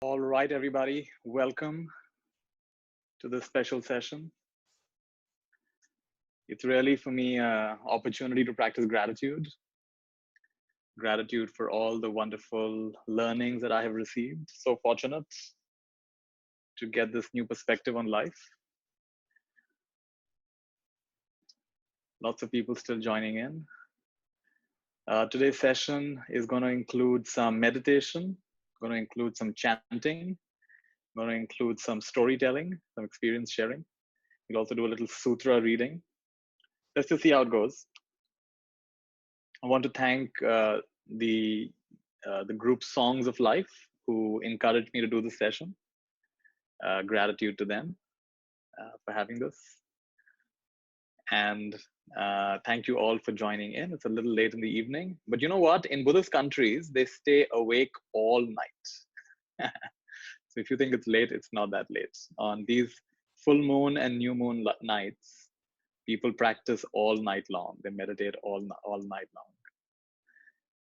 All right, everybody, welcome to this special session. It's really for me an opportunity to practice gratitude. Gratitude for all the wonderful learnings that I have received. So fortunate to get this new perspective on life. Lots of people still joining in. Today's session is going to include some meditation, going to include some chanting, going to include some storytelling, some experience sharing. We'll also do a little sutra reading. Let's just see how it goes. I want to thank the group Songs of Life who encouraged me to do this session. Gratitude to them for having this. And thank you all for joining in. It's a little late in the evening, but you know what? In Buddhist countries, they stay awake all night. So if you think it's late, it's not that late. On these full moon and new moon nights, people practice all night long. They meditate all night long.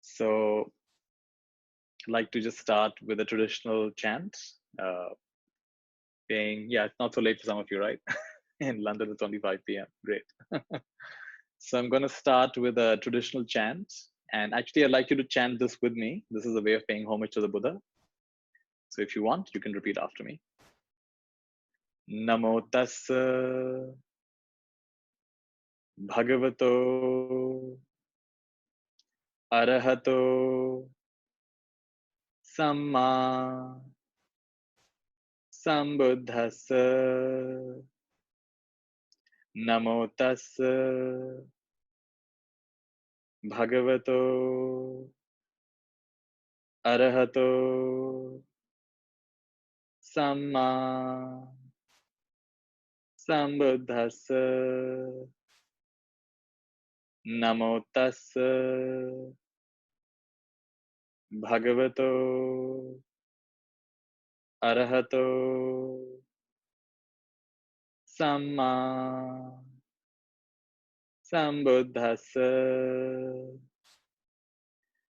So I'd like to just start with a traditional chant. It's not so late for some of you, right? In London, it's only 5 p.m. Great. So I'm going to start with a traditional chant. And actually, I'd like you to chant this with me. This is a way of paying homage to the Buddha. So if you want, you can repeat after me. Namo tassa bhagavato arahato samma sambuddhassa. Namo tassa bhagavato arahato samma sambuddhassa. Namo tassa bhagavato arahato samma sambuddhassa.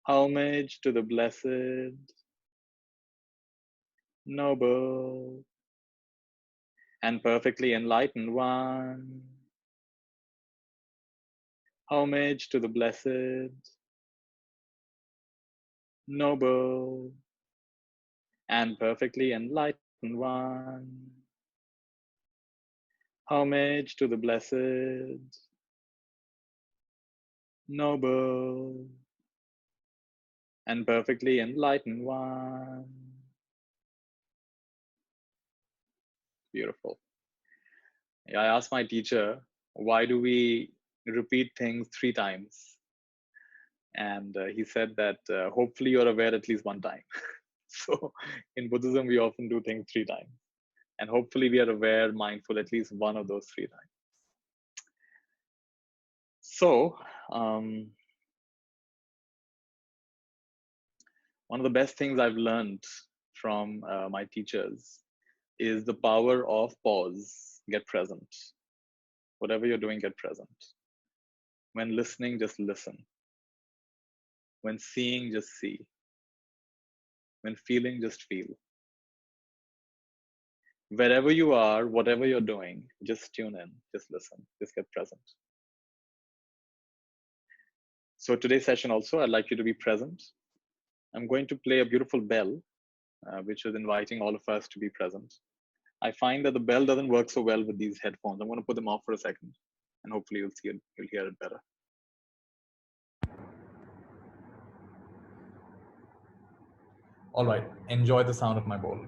Homage to the blessed, noble, and perfectly enlightened one. Homage to the blessed, noble, and perfectly enlightened one. Homage to the blessed, noble, and perfectly enlightened one. Beautiful. I asked my teacher, why do we repeat things 3 times? And he said that hopefully you're aware at least 1 time. So in Buddhism, we often do things 3 times. And hopefully we are aware, mindful at least 1 of those 3 times. So one of the best things I've learned from my teachers is the power of pause. Get present. Whatever you're doing, get present. When listening, just listen. When seeing, just see. When feeling, just feel. Wherever you are, whatever you're doing, just tune in, just listen, just get present. So today's session also, I'd like you to be present. I'm going to play a beautiful bell, which is inviting all of us to be present. I find that the bell doesn't work so well with these headphones. I'm going to put them off for a second, and hopefully you'll hear it better. All right, enjoy the sound of my bowl.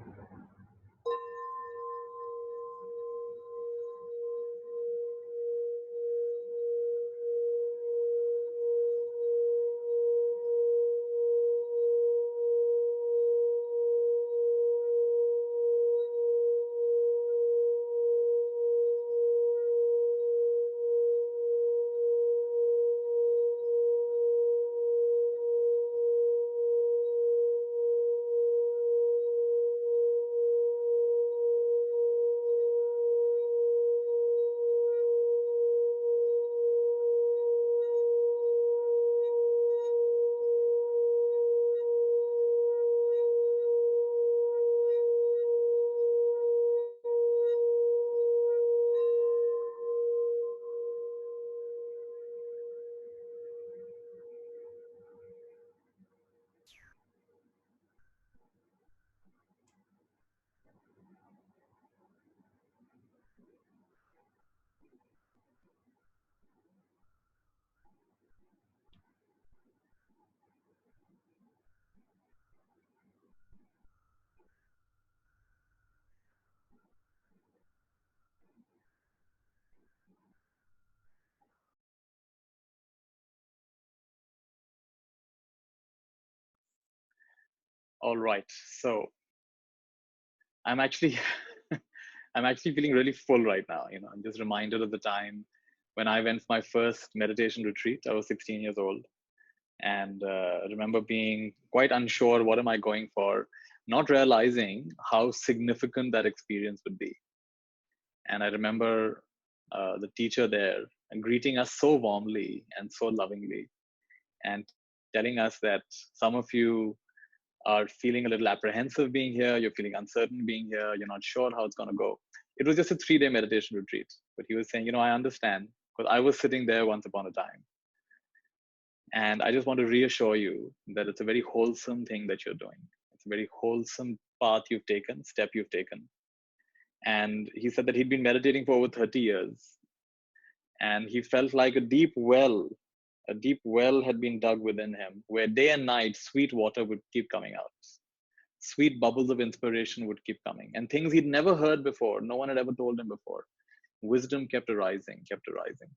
All right. So I'm actually I'm actually feeling really full right now. I'm just reminded of the time when I went for my first meditation retreat. I was 16 years old, and remember being quite unsure, what am I going for, not realizing how significant that experience would be. And I remember the teacher there greeting us so warmly and so lovingly, and telling us that some of you are feeling a little apprehensive being here, you're feeling uncertain being here, you're not sure how it's going to go. It was just a 3-day meditation retreat, but he was saying, I understand, because I was sitting there once upon a time. And I just want to reassure you that it's a very wholesome thing that you're doing. It's a very wholesome path you've taken, step you've taken. And he said that he'd been meditating for over 30 years. And he felt like a deep well had been dug within him, where day and night sweet water would keep coming out. Sweet bubbles of inspiration would keep coming. And things he'd never heard before, no one had ever told him before. Wisdom kept arising, kept arising.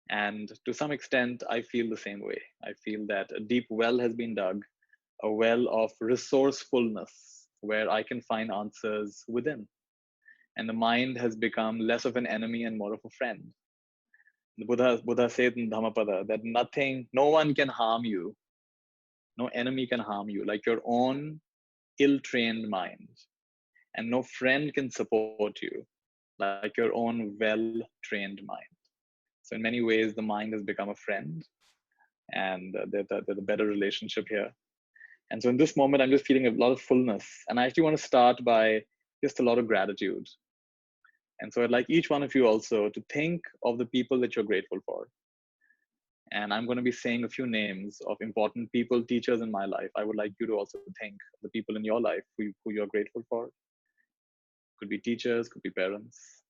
And to some extent, I feel the same way. I feel that a deep well has been dug, a well of resourcefulness, where I can find answers within. And the mind has become less of an enemy and more of a friend. The Buddha said in Dhammapada that no one can harm you. No enemy can harm you, like your own ill-trained mind. And no friend can support you, like your own well-trained mind. So in many ways, the mind has become a friend, and there's a better relationship here. And so in this moment, I'm just feeling a lot of fullness. And I actually want to start by just a lot of gratitude. And so I'd like each one of you also to think of the people that you're grateful for. And I'm going to be saying a few names of important people, teachers in my life. I would like you to also think of the people in your life who you're grateful for. Could be teachers, could be parents.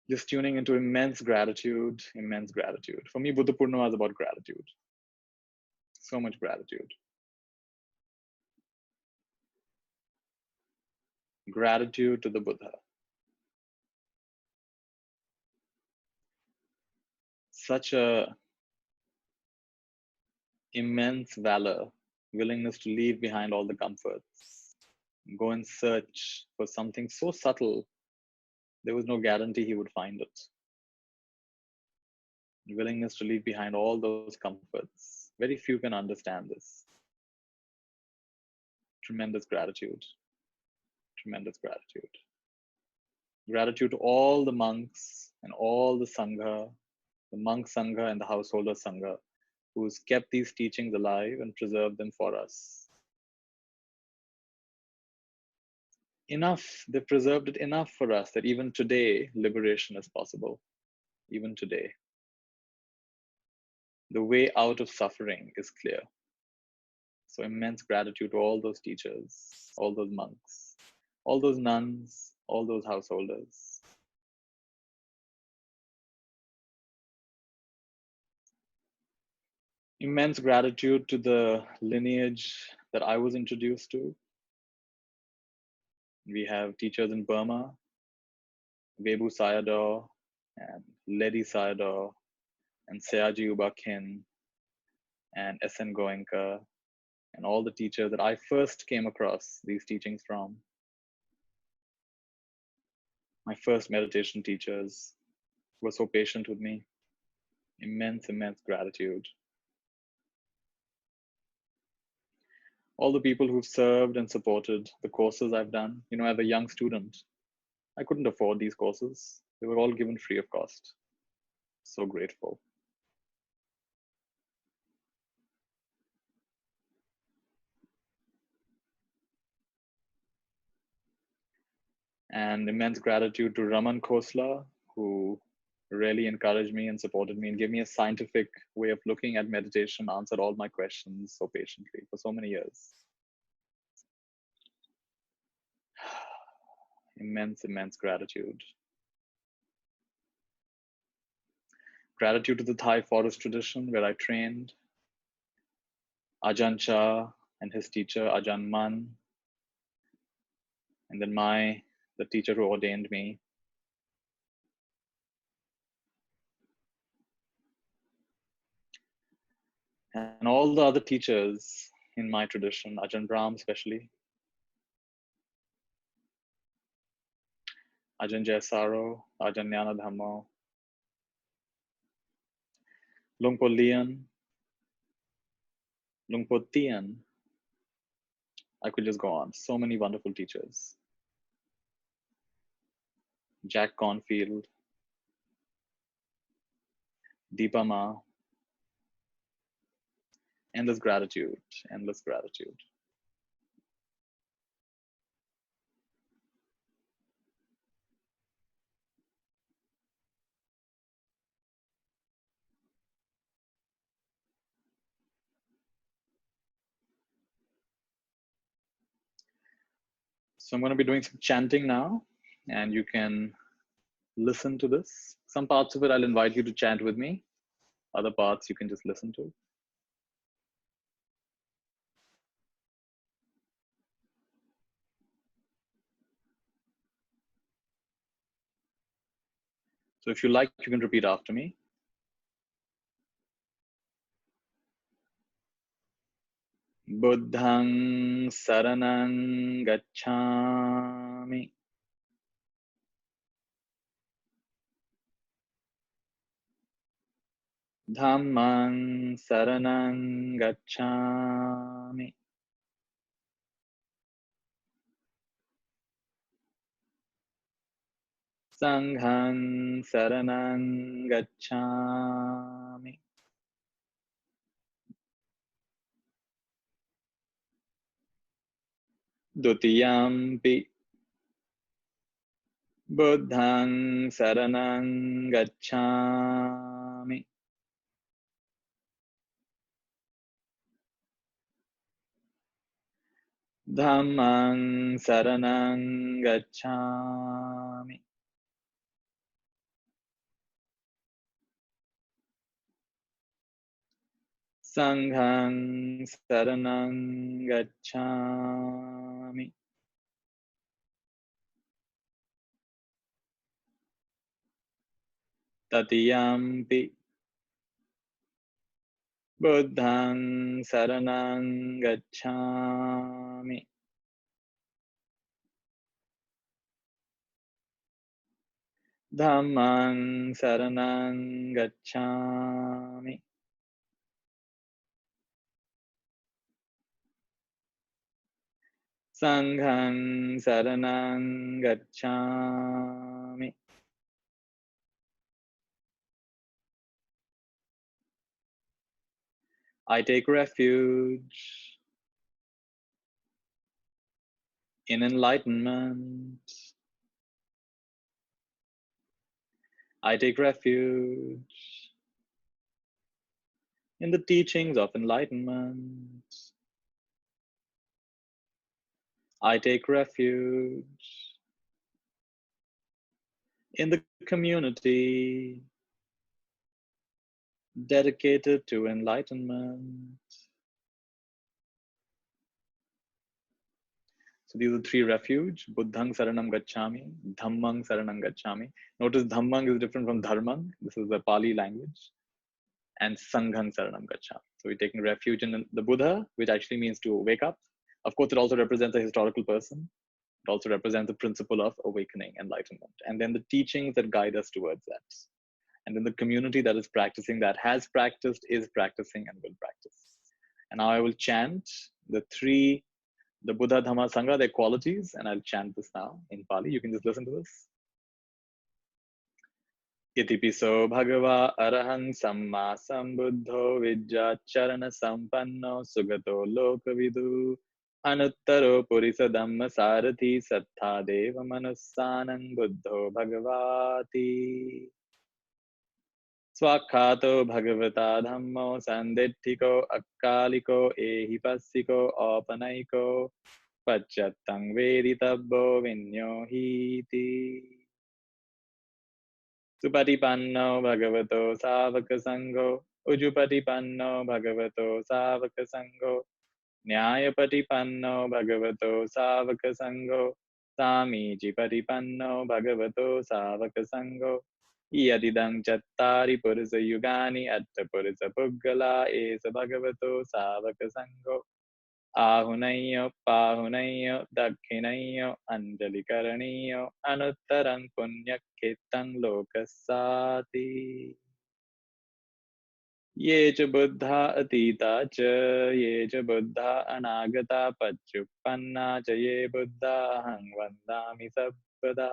Just tuning into immense gratitude, immense gratitude. For me, Buddha Poornima is about gratitude. So much gratitude. Gratitude to the Buddha. Such a immense valor, willingness to leave behind all the comforts, go and search for something so subtle, there was no guarantee he would find it. Willingness to leave behind all those comforts. Very few can understand this. Tremendous gratitude. Tremendous gratitude. Gratitude to all the monks and all the Sangha, the monk Sangha and the householder Sangha, who's kept these teachings alive and preserved them for us. Enough, they preserved it enough for us that even today, liberation is possible. Even today. The way out of suffering is clear. So immense gratitude to all those teachers, all those monks, all those nuns, all those householders. Immense gratitude to the lineage that I was introduced to. We have teachers in Burma, Webu Sayadaw, and Ledi Sayadaw, and Seaji Uba Khin, and S.N. Goenka, and all the teachers that I first came across these teachings from. My first meditation teachers were so patient with me. Immense, immense gratitude. All the people who've served and supported the courses I've done. As a young student, I couldn't afford these courses. They were all given free of cost. So grateful. And immense gratitude to Raman Khosla, who really encouraged me and supported me and gave me a scientific way of looking at meditation, answered all my questions so patiently for so many years. Immense, immense gratitude. Gratitude to the Thai forest tradition where I trained. Ajahn Chah and his teacher, Ajahn Man. And then the teacher who ordained me. And all the other teachers in my tradition, Ajahn Brahm especially, Ajahn Jaisaro, Ajahn Nyana Dhammo, Lungpo Lian, Lungpo Tian. I could just go on. So many wonderful teachers. Jack Cornfield, Deepa Ma, endless gratitude, endless gratitude. So I'm going to be doing some chanting now, and you can listen to this. Some parts of it I'll invite you to chant with me. Other parts you can just listen to. So if you like, you can repeat after me. Buddhang saranang gacchami. Dhammang saranang gacchami. Sanghang saranang gacchami. Dutiyampi Buddhang saranang gacchami. Dhammang saranang gacchami. Sanghang saranang gacchami. Tatiyampi Buddhang saranang gacchami. Dhammang saranang gacchami. Sanghang saranang gacchami. I take refuge in enlightenment. I take refuge in the teachings of enlightenment. I take refuge in the community dedicated to enlightenment. So these are three refuge: Buddhang Saranam Gacchami, Dhammang Saranam Gacchami. Notice Dhammang is different from Dharmang. This is the Pali language. And Sanghang Saranam Gacchami. So we're taking refuge in the Buddha, which actually means to wake up. Of course, it also represents a historical person. It also represents the principle of awakening, enlightenment. And then the teachings that guide us towards that. And then the community that is practicing, that has practiced, is practicing, and will practice. And now I will chant the Buddha, Dhamma, Sangha, their qualities, and I'll chant this now in Pali. You can just listen to this. Itipiso bhagava arahang samma sambuddho vijjacharana sampanno sugato lokavidu anuttaro purisa dhamma sarathi sattha deva manussanang buddho bhagavati. Swakhato bhagavata dhammo sanditthiko akkaliko ehipassiko apanaiko pachattang veditabbo vinyohiti. Supatipanno bhagavato savaka sangho Ujupatipanno bhagavato savaka sangho Nyayapatipanno bhagavato savaka sangho Samijipatipanno bhagavato savaka sangho Yadidang chattari purisa yugani atta purisa puggala esa bhagavato savaka sangho ahunayya pahunayya dakhinayya anjali karaniya anuttarang punyakhetang lokasati. Ye cha buddha atita cha ye cha buddha anagata pachuppanna cha ye buddha ahang vandami sabbada.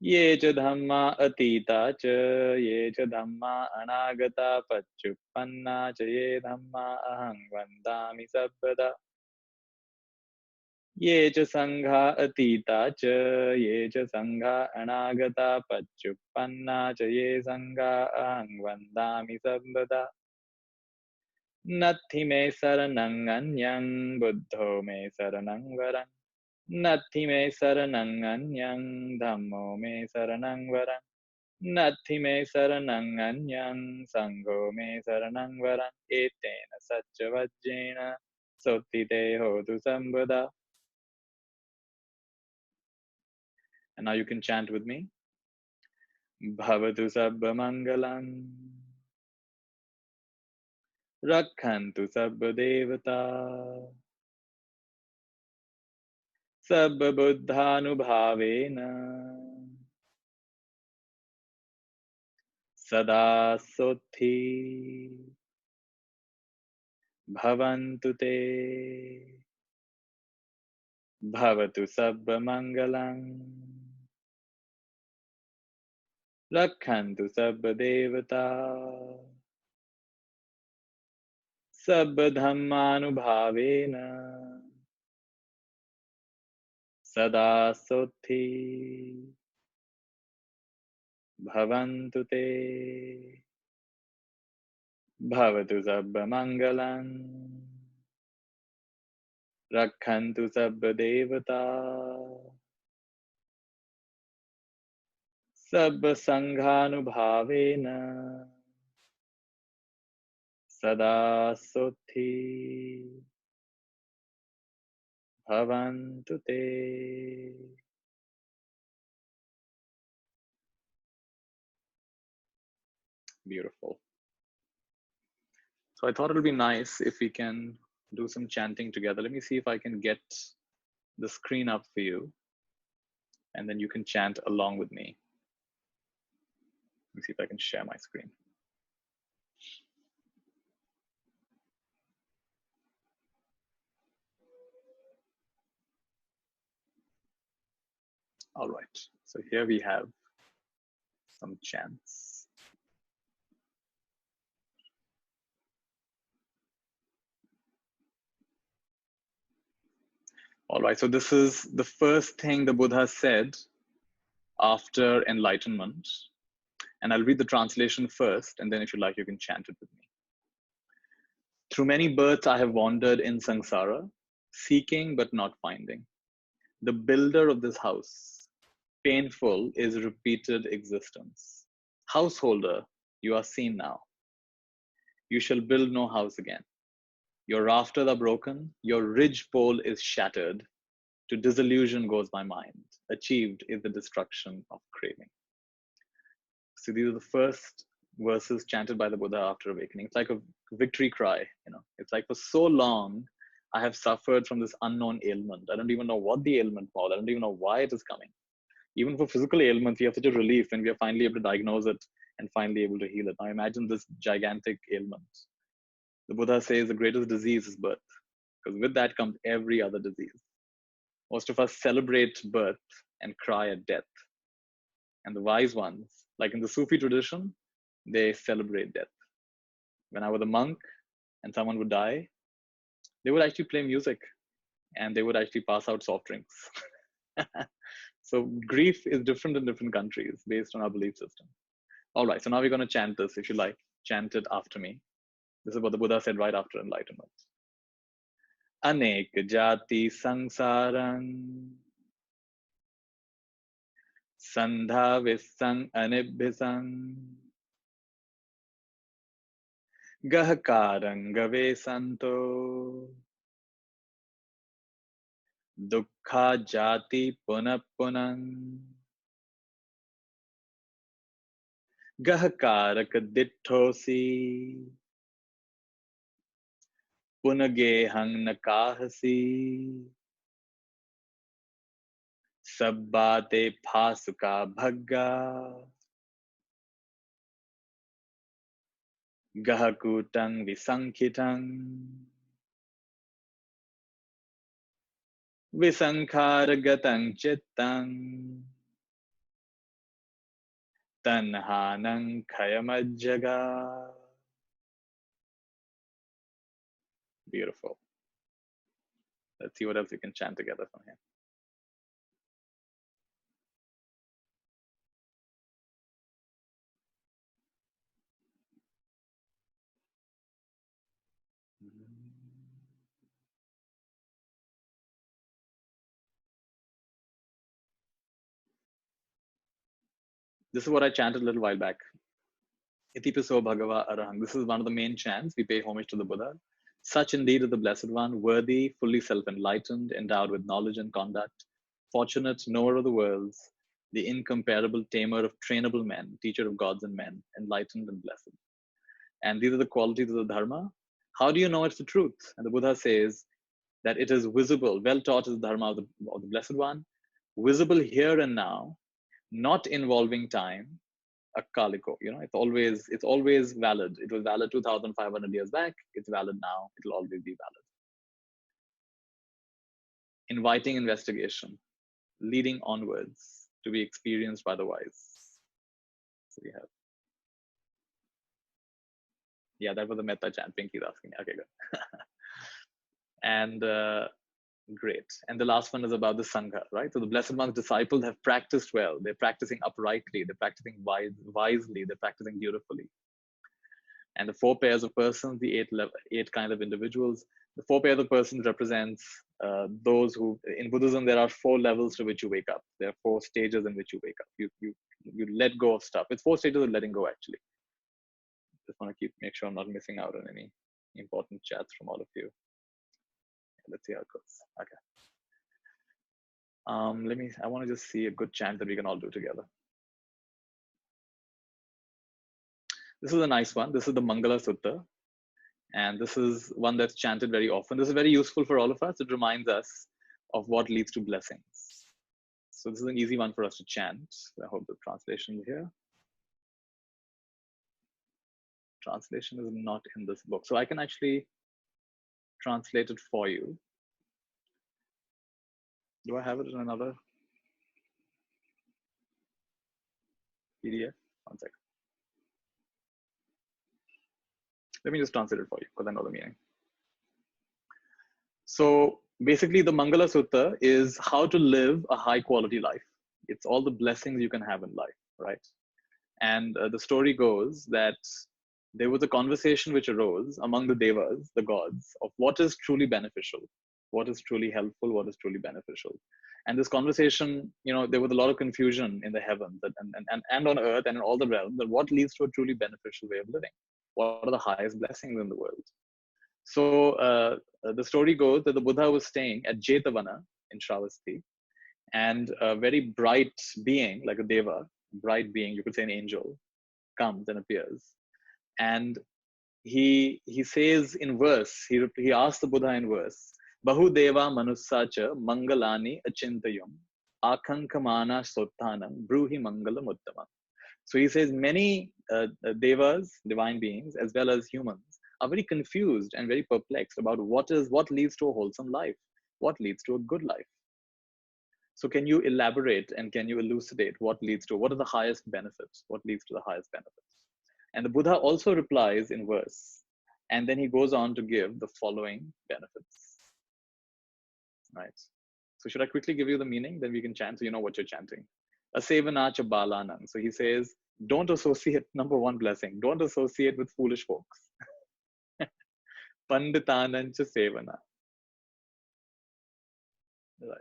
Ye cha dhamma atita cha ye cha dhamma anagata pachuppanna cha ye dhamma ahang vandami sabbada. Ye cha sangha atita cha ye cha sangha anagata pachuppanna cha ye sangha ahang vandami sabbada. Natti me saranang anyang buddho me saranang varang. Natti me saranang anyang dhammo me saranang varang. Natti me saranang anyang sangho me saranang varang. Etena satcha vajjena sottite hotu sambada. And now you can chant with me. Bhavatu sabba mangalam. Rakhantu sabba devata. Sabba buddhanubhavena. Sada sothi bhavantu te bhavatu sabba mangalam rakhantu sabba devata sabba dhammanubhavena sada sothi bhavantu te bhavatu sabba mangalam rakhantu sabba devata sabba sanghanubhavena sada sothi bhavantu te. Beautiful. So I thought it would be nice if we can do some chanting together. Let me see if I can get the screen up for you, and then you can chant along with me. Let me see if I can share my screen. All right. So here we have some chants. All right. So this is the first thing the Buddha said after enlightenment. And I'll read the translation first, and then if you like, you can chant it with me. Through many births, I have wandered in samsara, seeking but not finding. The builder of this house, painful is repeated existence. Householder, you are seen now. You shall build no house again. Your rafters are broken, your ridge pole is shattered. To disillusion goes my mind. Achieved is the destruction of craving. So these are the first verses chanted by the Buddha after awakening. It's like a victory cry, you know. It's like for so long, I have suffered from this unknown ailment. I don't even know what the ailment was. I don't even know why it is coming. Even for physical ailments, we have such a relief when we are finally able to diagnose it and finally able to heal it. Now imagine this gigantic ailment. The Buddha says the greatest disease is birth, because with that comes every other disease. Most of us celebrate birth and cry at death. And the wise ones, like in the Sufi tradition, they celebrate death. When I was a monk and someone would die, they would actually play music and they would actually pass out soft drinks. So grief is different in different countries based on our belief system. All right, so now we're going to chant this. If you like, chant it after me. This is what the Buddha said right after enlightenment. Anek jati sangsarang sandha visang anibhisang gahkarang gave santo dukkha jati punapunang Gahakarak dittosi, punagehang nakahasi, sabbate phasuka bhagga, gahakutang visankhitang, visankharagatang chittang, tanhanang khayamajjaga. Beautiful. Let's see what else we can chant together from here. This is what I chanted a little while back. Itipiso Bhagava Arahang. This is one of the main chants. We pay homage to the Buddha. Such indeed is the Blessed One, worthy, fully self-enlightened, endowed with knowledge and conduct, fortunate, knower of the worlds, the incomparable tamer of trainable men, teacher of gods and men, enlightened and blessed. And these are the qualities of the Dharma. How do you know it's the truth? And the Buddha says that it is visible, well taught is the Dharma of the Blessed One, visible here and now, not involving time, akaliko. It's always valid. It was valid 2,500 years back. It's valid now. It'll always be valid. Inviting investigation, leading onwards to be experienced by the wise. So we have. Yeah, that was the metta chant. Pinky's asking. Okay, good. And great. And the last one is about the Sangha, right? So the Blessed One's disciples have practiced well. They're practicing uprightly. They're practicing wisely. They're practicing beautifully. And the four pairs of persons, the eight kind of individuals, the four pairs of persons represents those who, in Buddhism, there are 4 levels to which you wake up. There are 4 stages in which you wake up. You let go of stuff. It's 4 stages of letting go, actually. Just want to make sure I'm not missing out on any important chats from all of you. Let's see how it goes. Okay. I want to just see a good chant that we can all do together. This is a nice one. This is the Mangala Sutta. And this is one that's chanted very often. This is very useful for all of us. It reminds us of what leads to blessings. So this is an easy one for us to chant. I hope the translation is here. Translation is not in this book. So I can actually translate it for you. Do I have it in another PDF? One second. Let me just translate it for you because I know the meaning. So basically the Mangala Sutta is how to live a high quality life. It's all the blessings you can have in life, right? And the story goes that there was a conversation which arose among the devas, the gods, of what is truly beneficial, what is truly helpful, what is truly beneficial. And this conversation, there was a lot of confusion in the heavens and on earth and in all the realms, that what leads to a truly beneficial way of living? What are the highest blessings in the world? So the story goes that the Buddha was staying at Jetavana in Shravasti, and a very bright being, like a deva, bright being, you could say an angel, comes and appears. And he says in verse, he asks the Buddha in verse, Bahu deva manussacha mangalani achintayam akankamana sottanam bruhi mangalam uttamam. So he says many devas, divine beings, as well as humans, are very confused and very perplexed about what leads to a wholesome life, what leads to a good life. So can you elaborate and can you elucidate what are the highest benefits? What leads to the highest benefits? And the Buddha also replies in verse, and then he goes on to give the following benefits. Right. So should I quickly give you the meaning? Then we can chant so you know what you're chanting. Asevanacha balanam. So he says, don't associate, number one blessing, don't associate with foolish folks. Panditanancha sevana. Right.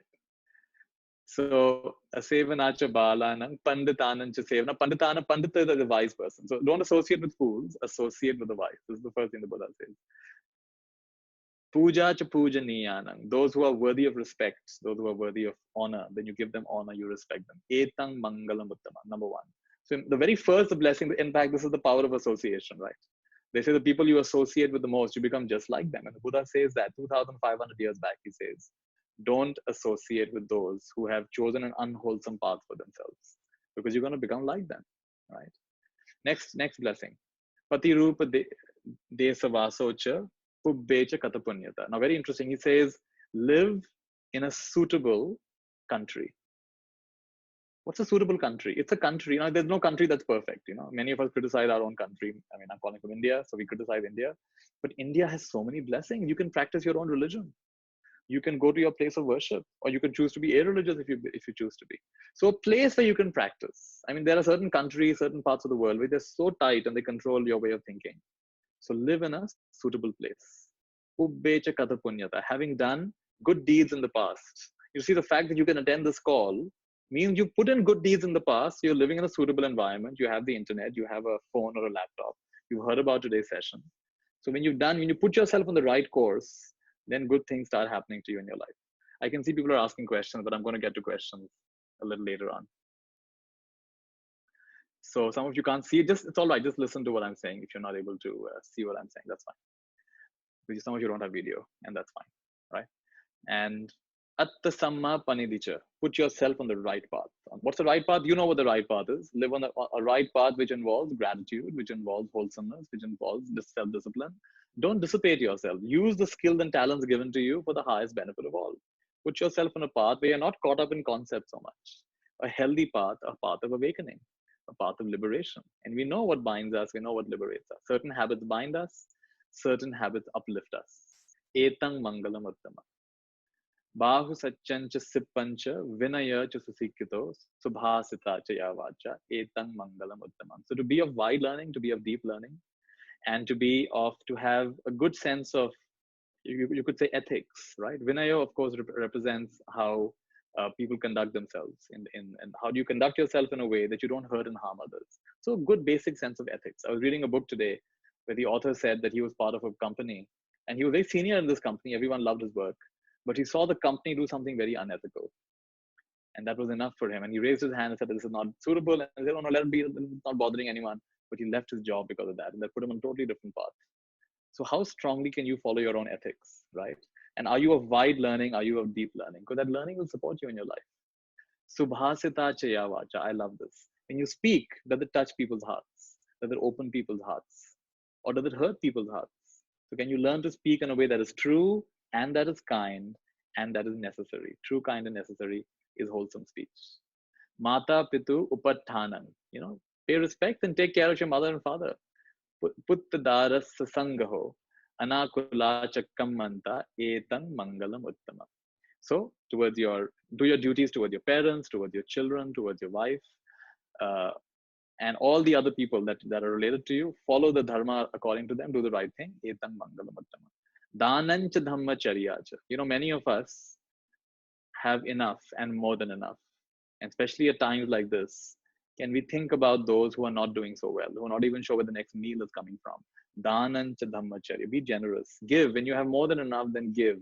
So asevanacha balanam panditanancha sevana. Pandita is a wise person. So don't associate with fools, associate with the wise. This is the first thing the Buddha says. Puja cha pujaniyanam. Those who are worthy of respect, those who are worthy of honor, then you give them honor, you respect them. Etang mangalam uttama. Number one. So the very first blessing, in fact, this is the power of association, right? They say the people you associate with the most, you become just like them. And the Buddha says that 2,500 years back, he says, don't associate with those who have chosen an unwholesome path for themselves, because you're going to become like them, right? Next blessing. Pati rupa desavasocha pubbecha katapunyata. Now, very interesting. He says, live in a suitable country. What's a suitable country? It's a country. There's no country that's perfect. Many of us criticize our own country. I mean, I'm calling from India, so we criticize India. But India has so many blessings. You can practice your own religion. You can go to your place of worship, or you can choose to be irreligious if you choose to be. So a place where you can practice. I mean, there are certain countries, certain parts of the world where they're so tight and they control your way of thinking. So live in a suitable place. Ubbecha kata punyata. Having done good deeds in the past. You see, the fact that you can attend this call means you put in good deeds in the past. You're living in a suitable environment. You have the internet. You have a phone or a laptop. You've heard about today's session. So when you put yourself on the right course, then good things start happening to you in your life. I can see people are asking questions, but I'm going to get to questions a little later on. So some of you can't see it. It's all right. Just listen to what I'm saying. If you're not able to see what I'm saying, that's fine. Because some of you don't have video, and that's fine, right? And atta samma panidicha. Put yourself on the right path. What's the right path? You know what the right path is. Live on a right path which involves gratitude, which involves wholesomeness, which involves self-discipline. Don't dissipate yourself. Use the skills and talents given to you for the highest benefit of all. Put yourself on a path where you're not caught up in concepts so much. A healthy path, a path of awakening, a path of liberation. And we know what binds us, we know what liberates us. Certain habits bind us, certain habits uplift us. Etang mangalam uttama. Bahu satchancha sippancha vinaya cha susikito subhasita cha yavacha etang mangalam uttamam. So to be of wide learning, to be of deep learning, and to have a good sense of, you could say, ethics, right? Vinaya, of course, represents how people conduct themselves, and how do you conduct yourself in a way that you don't hurt and harm others. So a good basic sense of ethics. I was reading a book today where the author said that he was part of a company, and he was very senior in this company. Everyone loved his work, but he saw the company do something very unethical. And that was enough for him. And he raised his hand and said, this is not suitable. And he said, oh, no, let it be. It's not bothering anyone. But he left his job because of that. And that put him on a totally different path. So how strongly can you follow your own ethics, right? And are you of wide learning? Are you of deep learning? Because that learning will support you in your life. Subhasita chaya vacha. I love this. When you speak, does it touch people's hearts? Does it open people's hearts? Or does it hurt people's hearts? So can you learn to speak in a way that is true and that is kind and that is necessary? True, kind, and necessary is wholesome speech. Mata pitu upattanam. Pay respect and take care of your mother and father. Puttadaras sangaho anakula chakkamanta etang mangalam uttama. So do your duties towards your parents, towards your children, towards your wife, and all the other people that are related to you. Follow the dharma according to them. Do the right thing. Etang mangalam uttama. Danancha dhammacharyacha. Many of us have enough and more than enough. And especially at times like this, can we think about those who are not doing so well, who are not even sure where the next meal is coming from? Danancha dhammacharya. Be generous. Give. When you have more than enough, then give.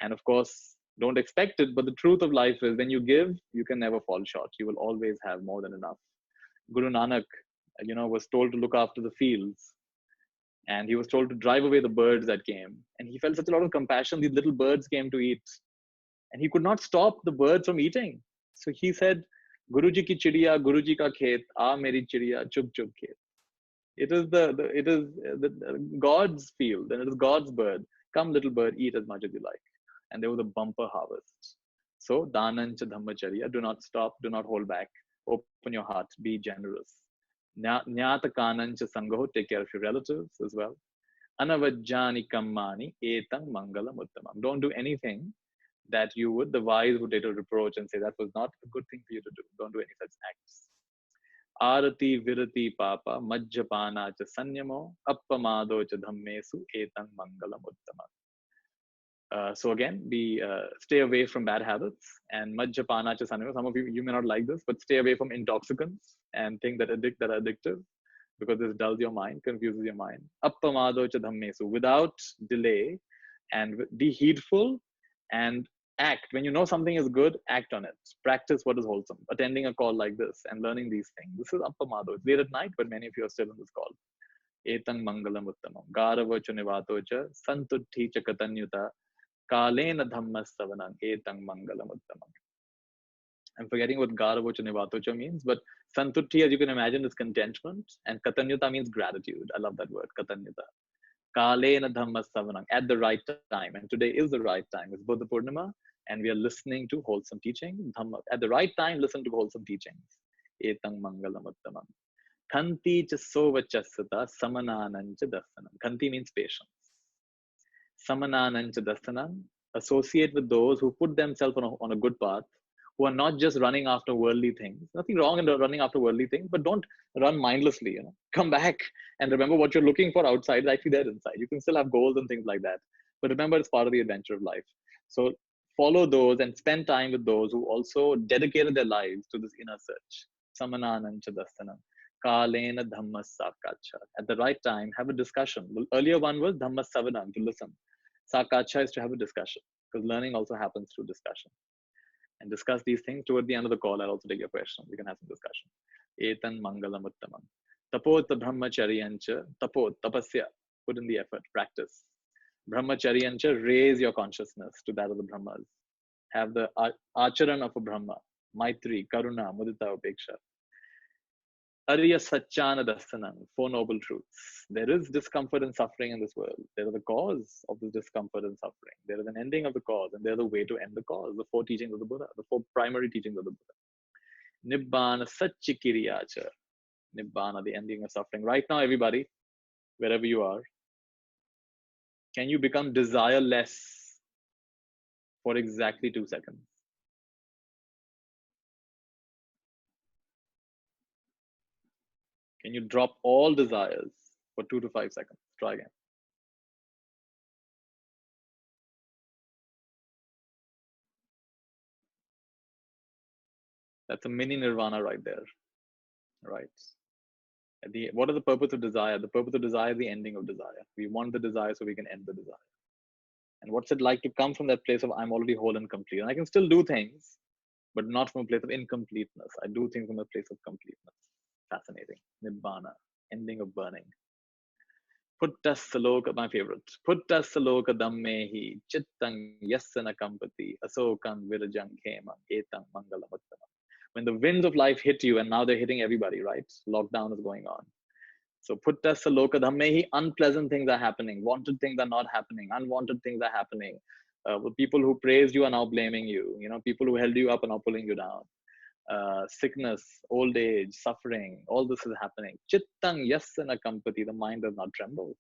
And of course, don't expect it. But the truth of life is, when you give, you can never fall short. You will always have more than enough. Guru Nanak, was told to look after the fields. And he was told to drive away the birds that came. And he felt such a lot of compassion. These little birds came to eat. And he could not stop the birds from eating. So he said, Guruji ki chidiya, Guruji ka khet, aa meri chidiya, chup chup khet. It is the God's field, and it is God's bird. Come, little bird, eat as much as you like. And there was a bumper harvest. So, danancha dhammacharya, do not stop, do not hold back. Open your heart, be generous. Nyata kanancha sangaho, take care of your relatives as well. Anavajjani kammani etang mangalam uttamam. Don't do anything that the wise would later reproach and say that was not a good thing for you to do. Don't do any such acts. Arati virati papa majjapana cha sanyamo appamado cha dhammesu etang mangalam uttama. So again, stay away from bad habits, and majjapana cha sanyamo. Some of you may not like this, but stay away from intoxicants and things that are addictive, because this dulls your mind, confuses your mind. Appamado cha dhammesu. Without delay, and be heedful and Act. When you know something is good, act on it. Practice what is wholesome. Attending a call like this and learning these things. This is Appamado. It's late at night, but many of you are still on this call. Etang mangalam uttamam. Garavacha nivatocha. Santuddhi cha katanyuta. Kalena dhammas savanam. Etang mangalam uttamam. I'm forgetting what Garavacha nivatocha means, but Santuddhi, as you can imagine, is contentment. And katanyuta means gratitude. I love that word, katanyuta. Kalena dhammas savanam. At the right time. And today is the right time. It's Buddha Poornima. And we are listening to wholesome teaching. Dhamma. At the right time, listen to wholesome teachings. Etang mangalam uttamam. Khanti cha sovachasata samananancha dasanam. Khanti means patience. Samananancha dasanam. Associate with those who put themselves on a good path, who are not just running after worldly things. Nothing wrong in running after worldly things, but don't run mindlessly. Come back and remember what you're looking for outside is actually there inside. You can still have goals and things like that, but remember it's part of the adventure of life. So follow those and spend time with those who also dedicated their lives to this inner search. Samananancha dasanam. Kalena dhammas sakacha. At the right time, have a discussion. The earlier one was dhammas savanam, to listen. Sakacha is to have a discussion, because learning also happens through discussion. And discuss these things. Toward the end of the call, I'll also take your question. We can have some discussion. Etan mangalam uttamam. Tapot brahmacharyancha. Tapot, tapasya. Put in the effort, practice. Brahmacharyancha, raise your consciousness to that of the Brahmas. Have the acharan of a Brahma. Maitri, Karuna, Mudita, Upeksha. Arya Satchana Dasanam, Four Noble Truths. There is discomfort and suffering in this world. There are the cause of this discomfort and suffering. There is an ending of the cause, and there's a way to end the cause. The four teachings of the Buddha, the four primary teachings of the Buddha. Nibbana Satchikiriyacha. Nibbana, the ending of suffering. Right now, everybody, wherever you are, can you become desireless for exactly 2 seconds? Can you drop all desires for 2 to 5 seconds? Try again. That's a mini nirvana right there. Right. What is the purpose of desire? The purpose of desire is the ending of desire. We want the desire so we can end the desire. And what's it like to come from that place of I'm already whole and complete? And I can still do things, but not from a place of incompleteness. I do things from a place of completeness. Fascinating. Nibbana, ending of burning. Putta saloka, my favorite. Putta saloka dammehi chittang yassana kampati asokam virajang khemam etang mangalamuttanam. When the winds of life hit you, and now they're hitting everybody, right? Lockdown is going on. So putta saloka dammehi, unpleasant things are happening. Wanted things are not happening. Unwanted things are happening. People who praised you are now blaming you. People who held you up are now pulling you down. Sickness, old age, suffering, all this is happening. Chittang yassana kampati, the mind does not tremble.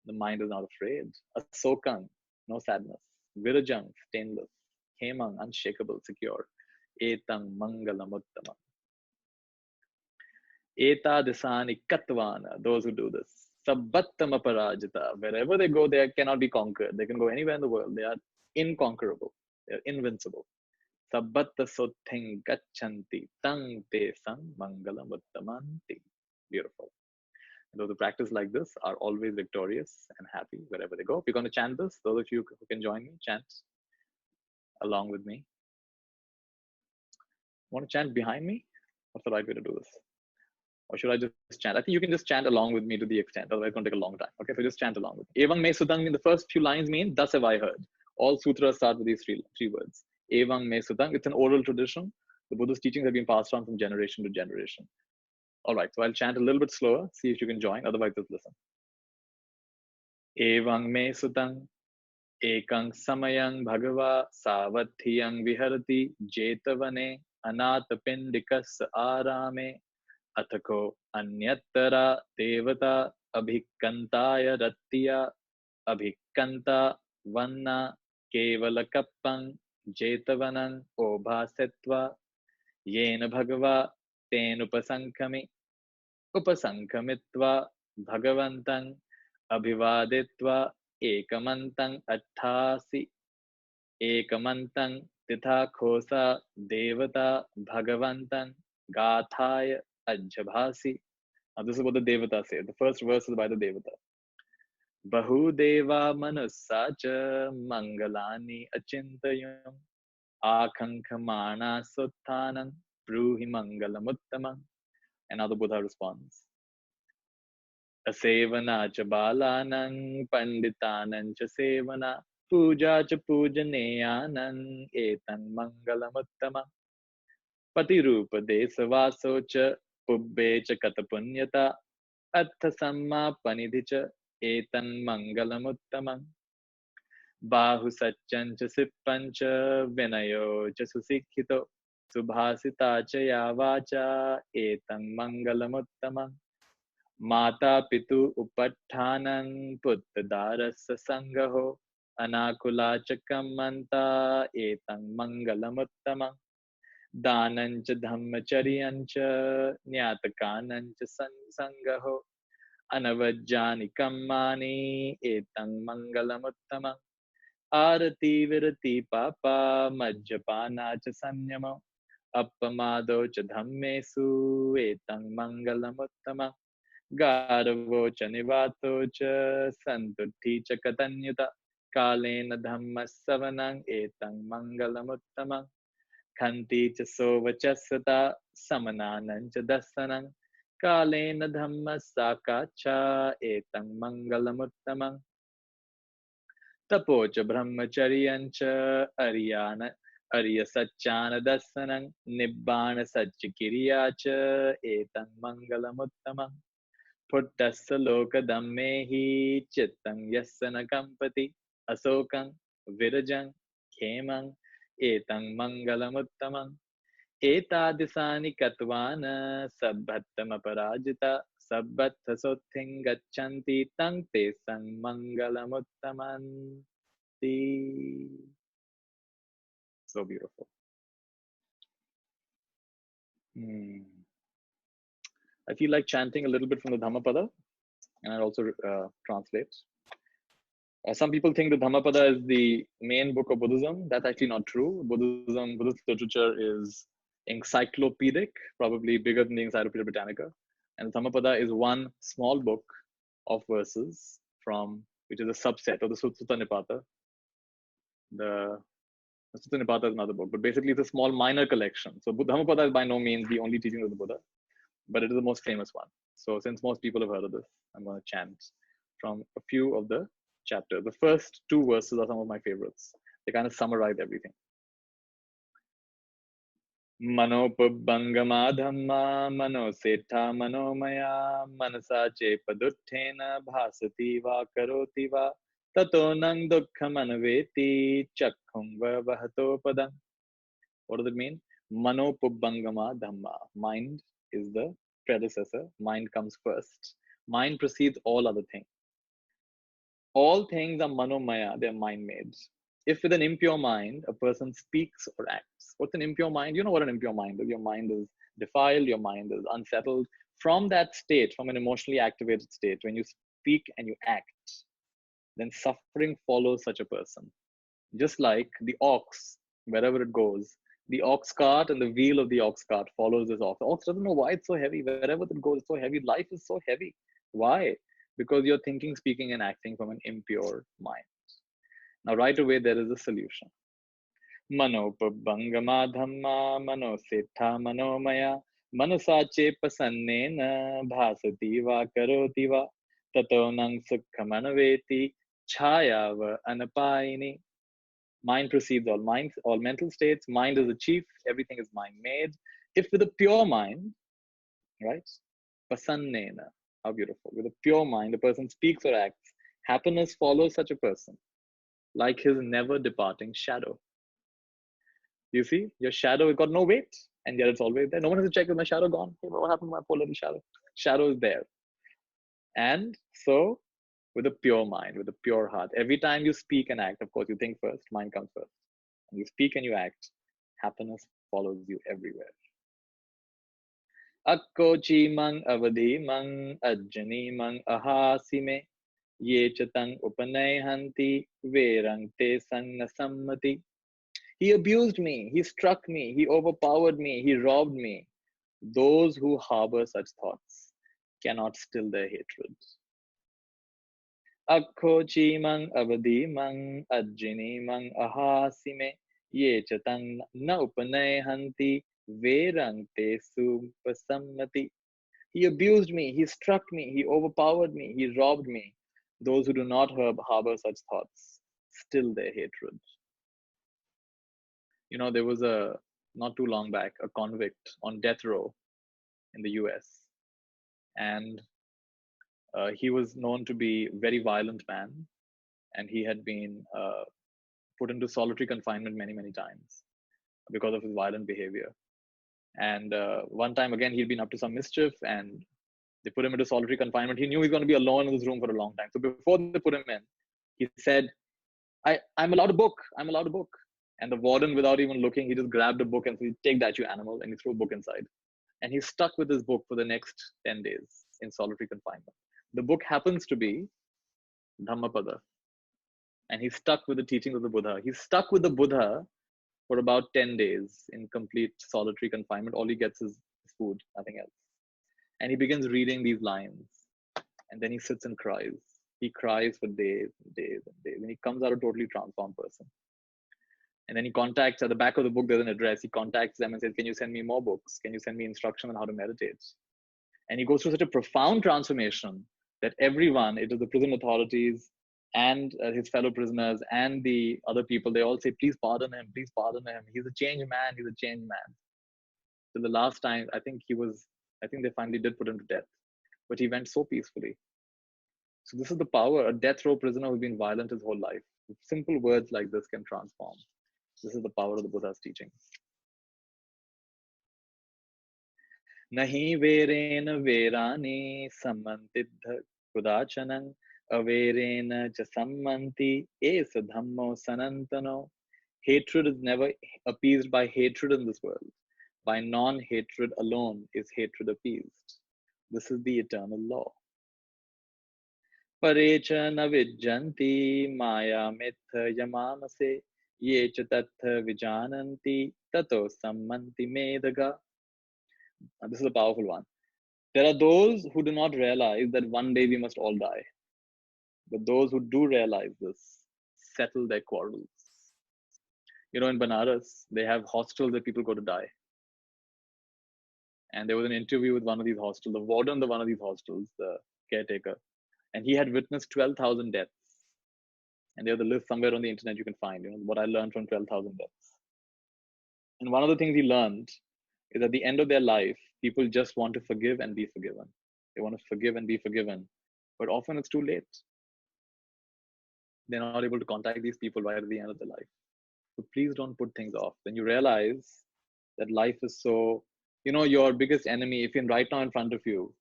The mind is not afraid. Asokang, no sadness. Virajang, stainless. Hemang, unshakable, secure. Etang mangalamuttamam. Eta disani katvana, those who do this. Sabbattama parajita, wherever they go, they cannot be conquered. They can go anywhere in the world. They are inconquerable. They are invincible. Sabbatta sothing gachanti tang te sang mangalamuttamamti. Beautiful. Those who practice like this are always victorious and happy wherever they go. We're going to chant this. Those of you who can join me, chant along with me. Want to chant behind me? What's the right way to do this? Or should I just chant? I think you can just chant along with me to the extent. Otherwise, it's going to take a long time. Okay, so just chant along with me. Evang me sutang, the first few lines mean, thus have I heard. All sutras start with these three words. Evang me sutang. It's an oral tradition. The Buddhist teachings have been passed on from generation to generation. All right, so I'll chant a little bit slower. See if you can join. Otherwise, just listen. Evang me sutang. Ekang samayang bhagava savathyang viharati jetavane anatapendikas arame athako anyattara devata abhikantaya rattiya abhikanta vanna kevalakappang jetavanang obhasetva yena bhagava tenupasankhami upasankhamitva bhagavantang abhivaditva ekamantang atthasi ekamantang titha khosa devata bhagavantang gathaya ajabhasi. Now this is what the devata say. The first verse is by the devata. Bahudeva manusacha mangalani achintayam akankhamana suttanam bruhi mangalamuttamam. Another Buddha responds. Asevana cha balanang panditanang cha sevana puja cha pujaneyanang etang mangalamuttamam. Patirupa desavaso cha pubbe cha katapunyata atha samma panidhi cha etan mangalamuttamam. Bahu satchancha sippancha vinayo cha susikhito subhasita cha yavacha etang mangalamuttamam. Mata pitu upattanang puttadarasa sangaho anakula cha kammanta etang mangalamuttamam. Danancha dhammacharyancha nyatakanancha sangaho anavajjani kammani etang mangalamuttamam. Arati virati papa majjapana cha sanyama appamado cha dhammesu etang mangalamuttamam. Garavo cha nivato cha santutti cha katanyuta kalena dhammasavanang etang mangalamuttamam. Khanti cha sovachasata samananang cha dasanang kalena dhammasaka cha etang mangalamuttamam. Tapocha brahmacharyancha arya satchana dasanang nibbana satchikiriyacha etang mangalamuttamam. Puttassa loka dammehi chittang yassana kampati asokang virajang khemang etang mangalamuttamam. Etadisani katvana sabbhattama parajita sabbattha sothing gachanti tang te sang mangalamuttamanti. So beautiful. I feel like chanting a little bit from the Dhammapada, and I'll also translate. Some people think the Dhammapada is the main book of Buddhism. That's actually not true. Buddhist literature is encyclopedic, probably bigger than the Encyclopedia Britannica. And Dhammapada is one small book of verses which is a subset of the Sutta Nipata. The Sutta Nipata is another book, but basically it's a small minor collection. So Dhammapada is by no means the only teaching of the Buddha, but it is the most famous one. So since most people have heard of this, I'm going to chant from a few of the chapters. The first two verses are some of my favorites. They kind of summarize everything. Manopubangama dhamma manoseta manomaya manasa chepaduttena bhasati va karoti va tato nang dukkham anaveti chakkhum va vahato padam. What does it mean? Manopubangama dhamma. Mind is the predecessor. Mind comes first. Mind precedes all other things. All things are manomaya, they're mind-made. If with an impure mind, a person speaks or acts, what's an impure mind? You know what an impure mind is. Your mind is defiled, your mind is unsettled. From that state, from an emotionally activated state, when you speak and you act, then suffering follows such a person. Just like the ox, wherever it goes, the ox cart and the wheel of the ox cart follows this ox. The ox doesn't know why it's so heavy. Wherever it goes, it's so heavy. Life is so heavy. Why? Because you're thinking, speaking, and acting from an impure mind. Now, right away, there is a solution. Manopabangama dhamma manosetha manomaya manasache pasannena bhasati va karoti va tato nang sukhamanaveti chayava anapayini. Mind precedes all minds, all mental states. Mind is the chief. Everything is mind-made. If with a pure mind, right? Pasannena. How beautiful. With a pure mind, the person speaks or acts. Happiness follows such a person, like his never departing shadow. You see, your shadow has got no weight, and yet it's always there. No one has to check, is my shadow gone? Hey, what happened to my poor little shadow? Shadow is there. And so, with a pure mind, with a pure heart, every time you speak and act, of course, you think first, mind comes first. And you speak and you act, happiness follows you everywhere. Akkochi mang avadhi mang ajjani mang ahasime ye chatang upanehanti verang te sang nasammati. He abused me, he struck me, he overpowered me, he robbed me. Those who harbor such thoughts cannot still their hatred. Akho chimang avadimang ajinimang ahasime ye chatang na upanehanti verang te supasammati. He abused me, he struck me, he overpowered me, he robbed me. Those who do not harbor such thoughts still their hatred. You know, there was not too long back, a convict on death row in the US. And he was known to be a very violent man. And he had been put into solitary confinement many, many times because of his violent behavior. And one time again, he'd been up to some mischief and they put him into solitary confinement. He knew he was going to be alone in this room for a long time. So before they put him in, he said, I'm allowed a book. I'm allowed a book. And the warden, without even looking, he just grabbed a book and said, take that, you animal. And he threw a book inside. And he's stuck with this book for the next 10 days in solitary confinement. The book happens to be Dhammapada. And he's stuck with the teachings of the Buddha. He's stuck with the Buddha for about 10 days in complete solitary confinement. All he gets is food, nothing else. And he begins reading these lines. And then he sits and cries. He cries for days and days and days. And he comes out a totally transformed person. And then he contacts, at the back of the book, there's an address. He contacts them and says, can you send me more books? Can you send me instruction on how to meditate? And he goes through such a profound transformation that everyone, it is the prison authorities and his fellow prisoners and the other people, they all say, please pardon him, please pardon him. He's a changed man, he's a changed man. So the last time, I think they finally did put him to death, but he went so peacefully. So this is the power. A death row prisoner who's been violent his whole life. Simple words like this can transform. This is the power of the Buddha's teaching. Nahi verena verani sammantidha kudachanang averena cha sammanti esa dhammo sanantano. Hatred is never appeased by hatred in this world. By non-hatred alone is hatred appeased. This is the eternal law. Parecha navijjanti maya mitha yamamase ye cha tatha vijananti tato sammanti medaga. This is a powerful one. There are those who do not realize that one day we must all die. But those who do realize this settle their quarrels. You know, in Banaras, they have hostels where people go to die. And there was an interview with one of these hostels, the warden of one of these hostels, the caretaker, and he had witnessed 12,000 deaths. And there's a list somewhere on the internet you can find, you know, what I learned from 12,000 deaths. And one of the things he learned is at the end of their life, people just want to forgive and be forgiven. They want to forgive and be forgiven. But often it's too late. They're not able to contact these people right at the end of their life. So please don't put things off. When you realize that life is so, you know, your biggest enemy, if he's right now in front of you,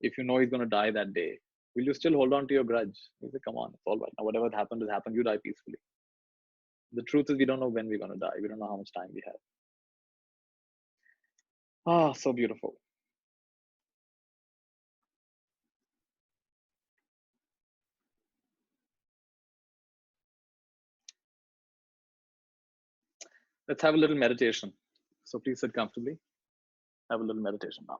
if you know he's going to die that day, will you still hold on to your grudge? You say, come on, it's all right. Now, whatever happened has happened. You die peacefully. The truth is, we don't know when we're going to die. We don't know how much time we have. Ah, so beautiful. Let's have a little meditation. So please sit comfortably. Have a little meditation now.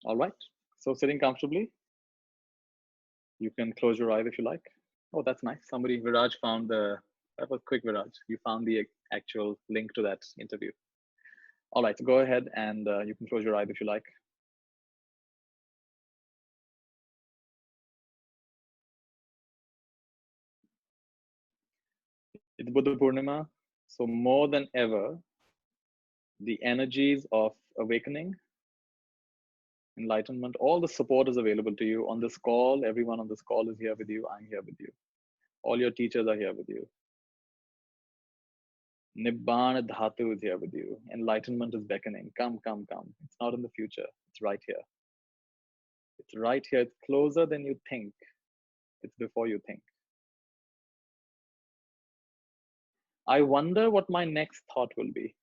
All right. So sitting comfortably, you can close your eyes if you like. Oh, that's nice. Somebody, Viraj, that was quick, Viraj. You found the actual link to that interview. All right, so go ahead and you can close your eyes if you like. It's Buddha Poornima. So more than ever, the energies of awakening, enlightenment, all the support is available to you on this call. Everyone on this call is here with you. I'm here with you. All your teachers are here with you. Nibbana Dhatu is here with you. Enlightenment is beckoning. Come, come, come. It's not in the future. It's right here. It's right here. It's closer than you think. It's before you think. I wonder what my next thought will be.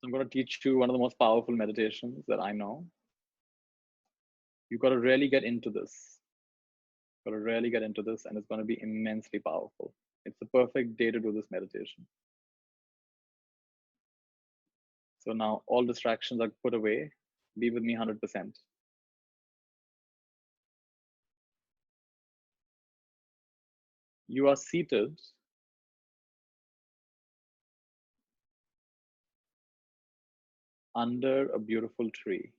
I'm going to teach you one of the most powerful meditations that I know. You've got to really get into this. Got to really get into this, and it's going to be immensely powerful. It's the perfect day to do this meditation. So now all distractions are put away. Be with me 100%. You are seated under a beautiful tree.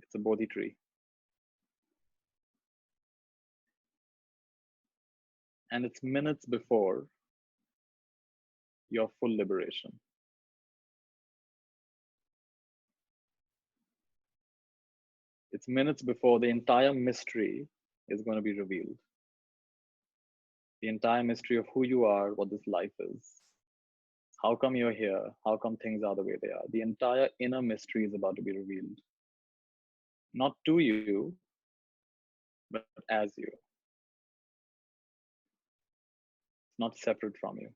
It's a Bodhi tree. And it's minutes before your full liberation. It's minutes before the entire mystery is going to be revealed. The entire mystery of who you are, what this life is. How come you're here? How come things are the way they are? The entire inner mystery is about to be revealed. Not to you, but as you. It's not separate from you.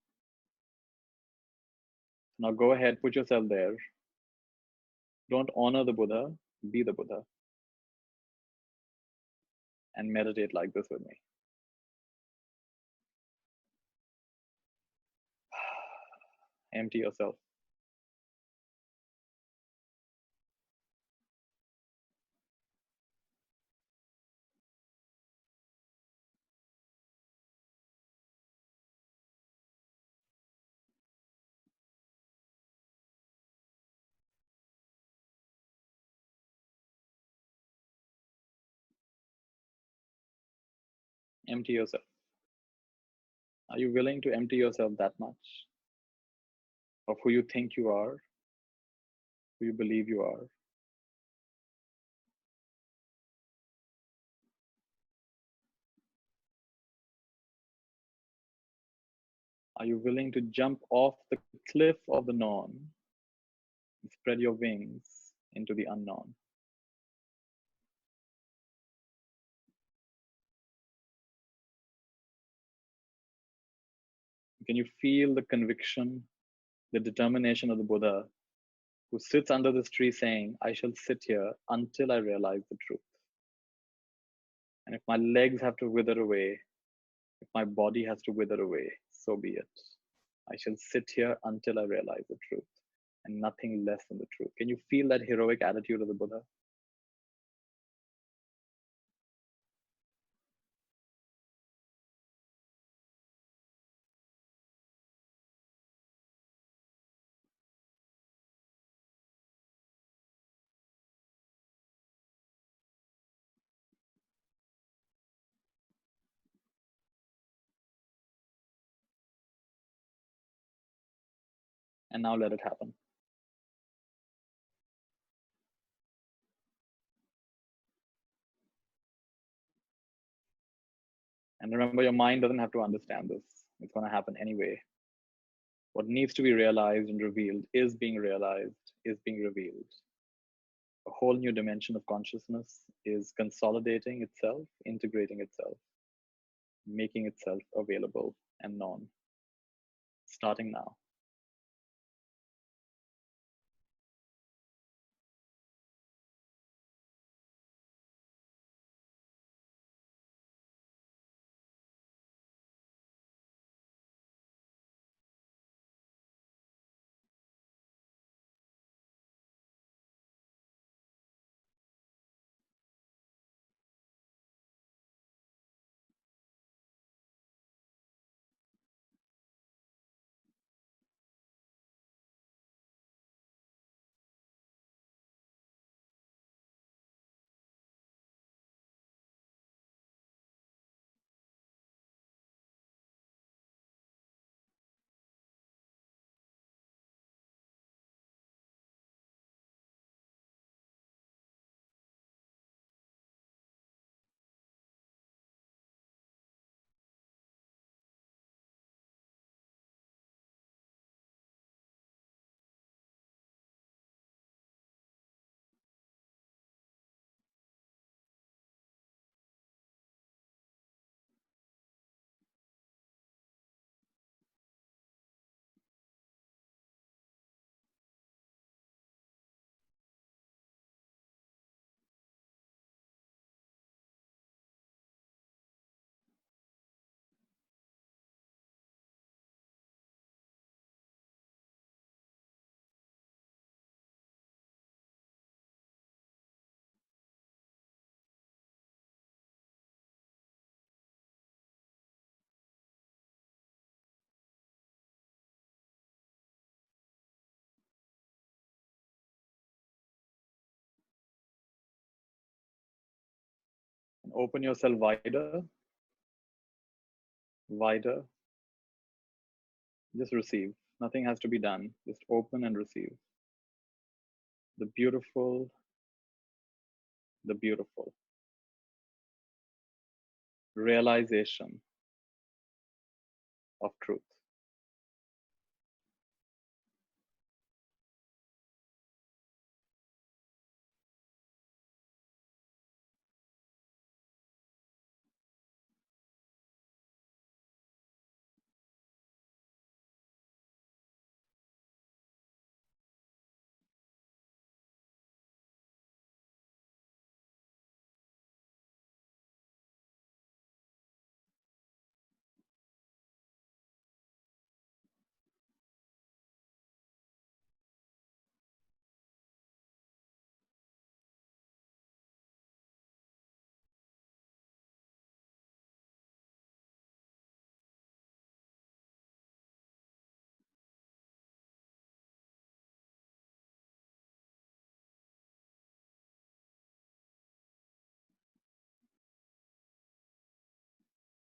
Now go ahead, put yourself there. Don't honor the Buddha, be the Buddha. And meditate like this with me. Empty yourself. Empty yourself. Are you willing to empty yourself that much of who you think you are, who you believe you are? Are you willing to jump off the cliff of the known and spread your wings into the unknown? Can you feel the conviction, the determination of the Buddha who sits under this tree saying, I shall sit here until I realize the truth. And if my legs have to wither away, if my body has to wither away, so be it. I shall sit here until I realize the truth and nothing less than the truth. Can you feel that heroic attitude of the Buddha? And now let it happen. And remember, your mind doesn't have to understand this. It's going to happen anyway. What needs to be realized and revealed is being realized, is being revealed. A whole new dimension of consciousness is consolidating itself, integrating itself, making itself available and known. Starting now. open yourself wider, wider. Just receive. Nothing has to be done. Just open and receive. The beautiful, the beautiful. Realization of truth.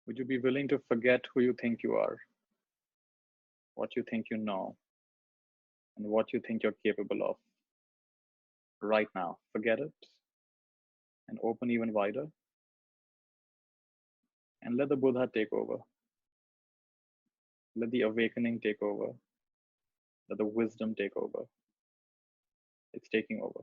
Would you be willing to forget who you think you are, what you think you know, and what you think you're capable of right now? Forget it and open even wider and let the Buddha take over. Let the awakening take over. Let the wisdom take over. It's taking over.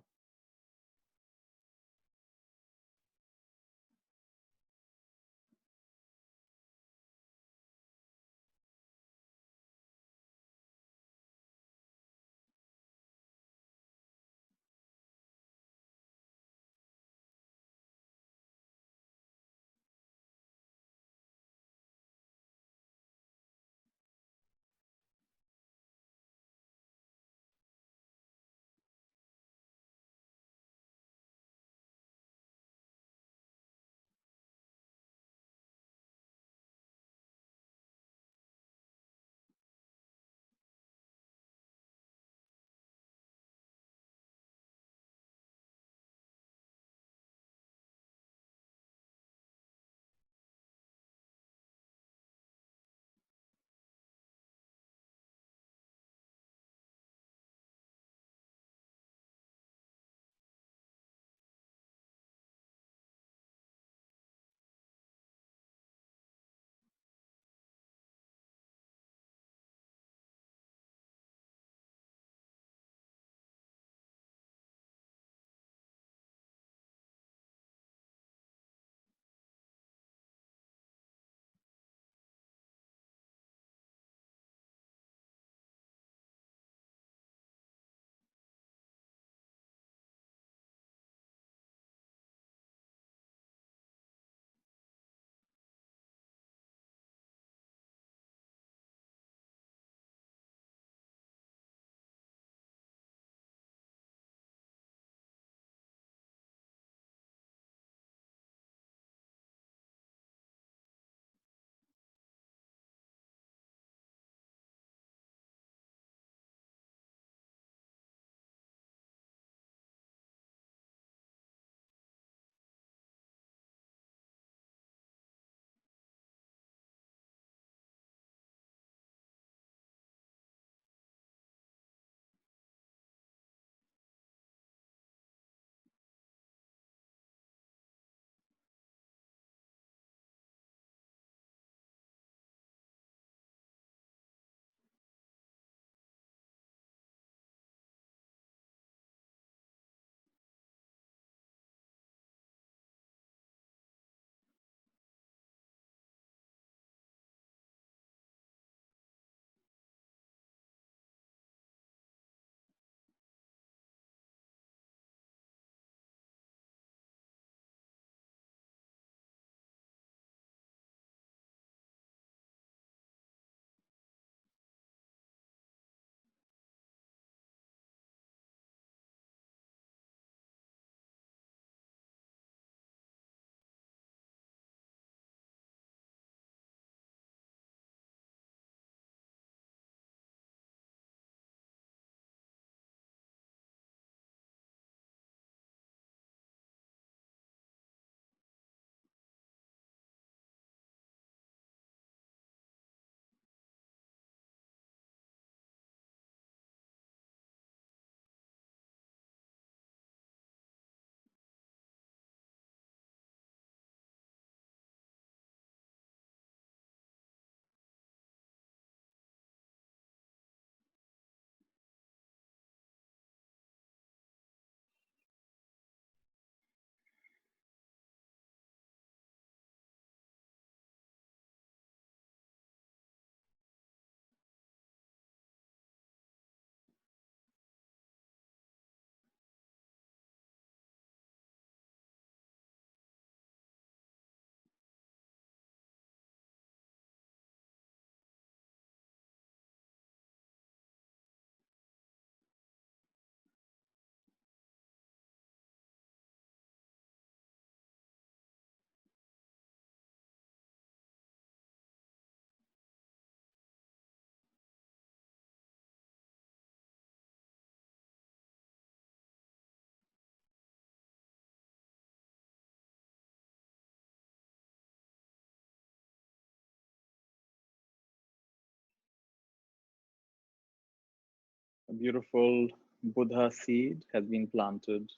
A beautiful Buddha seed has been planted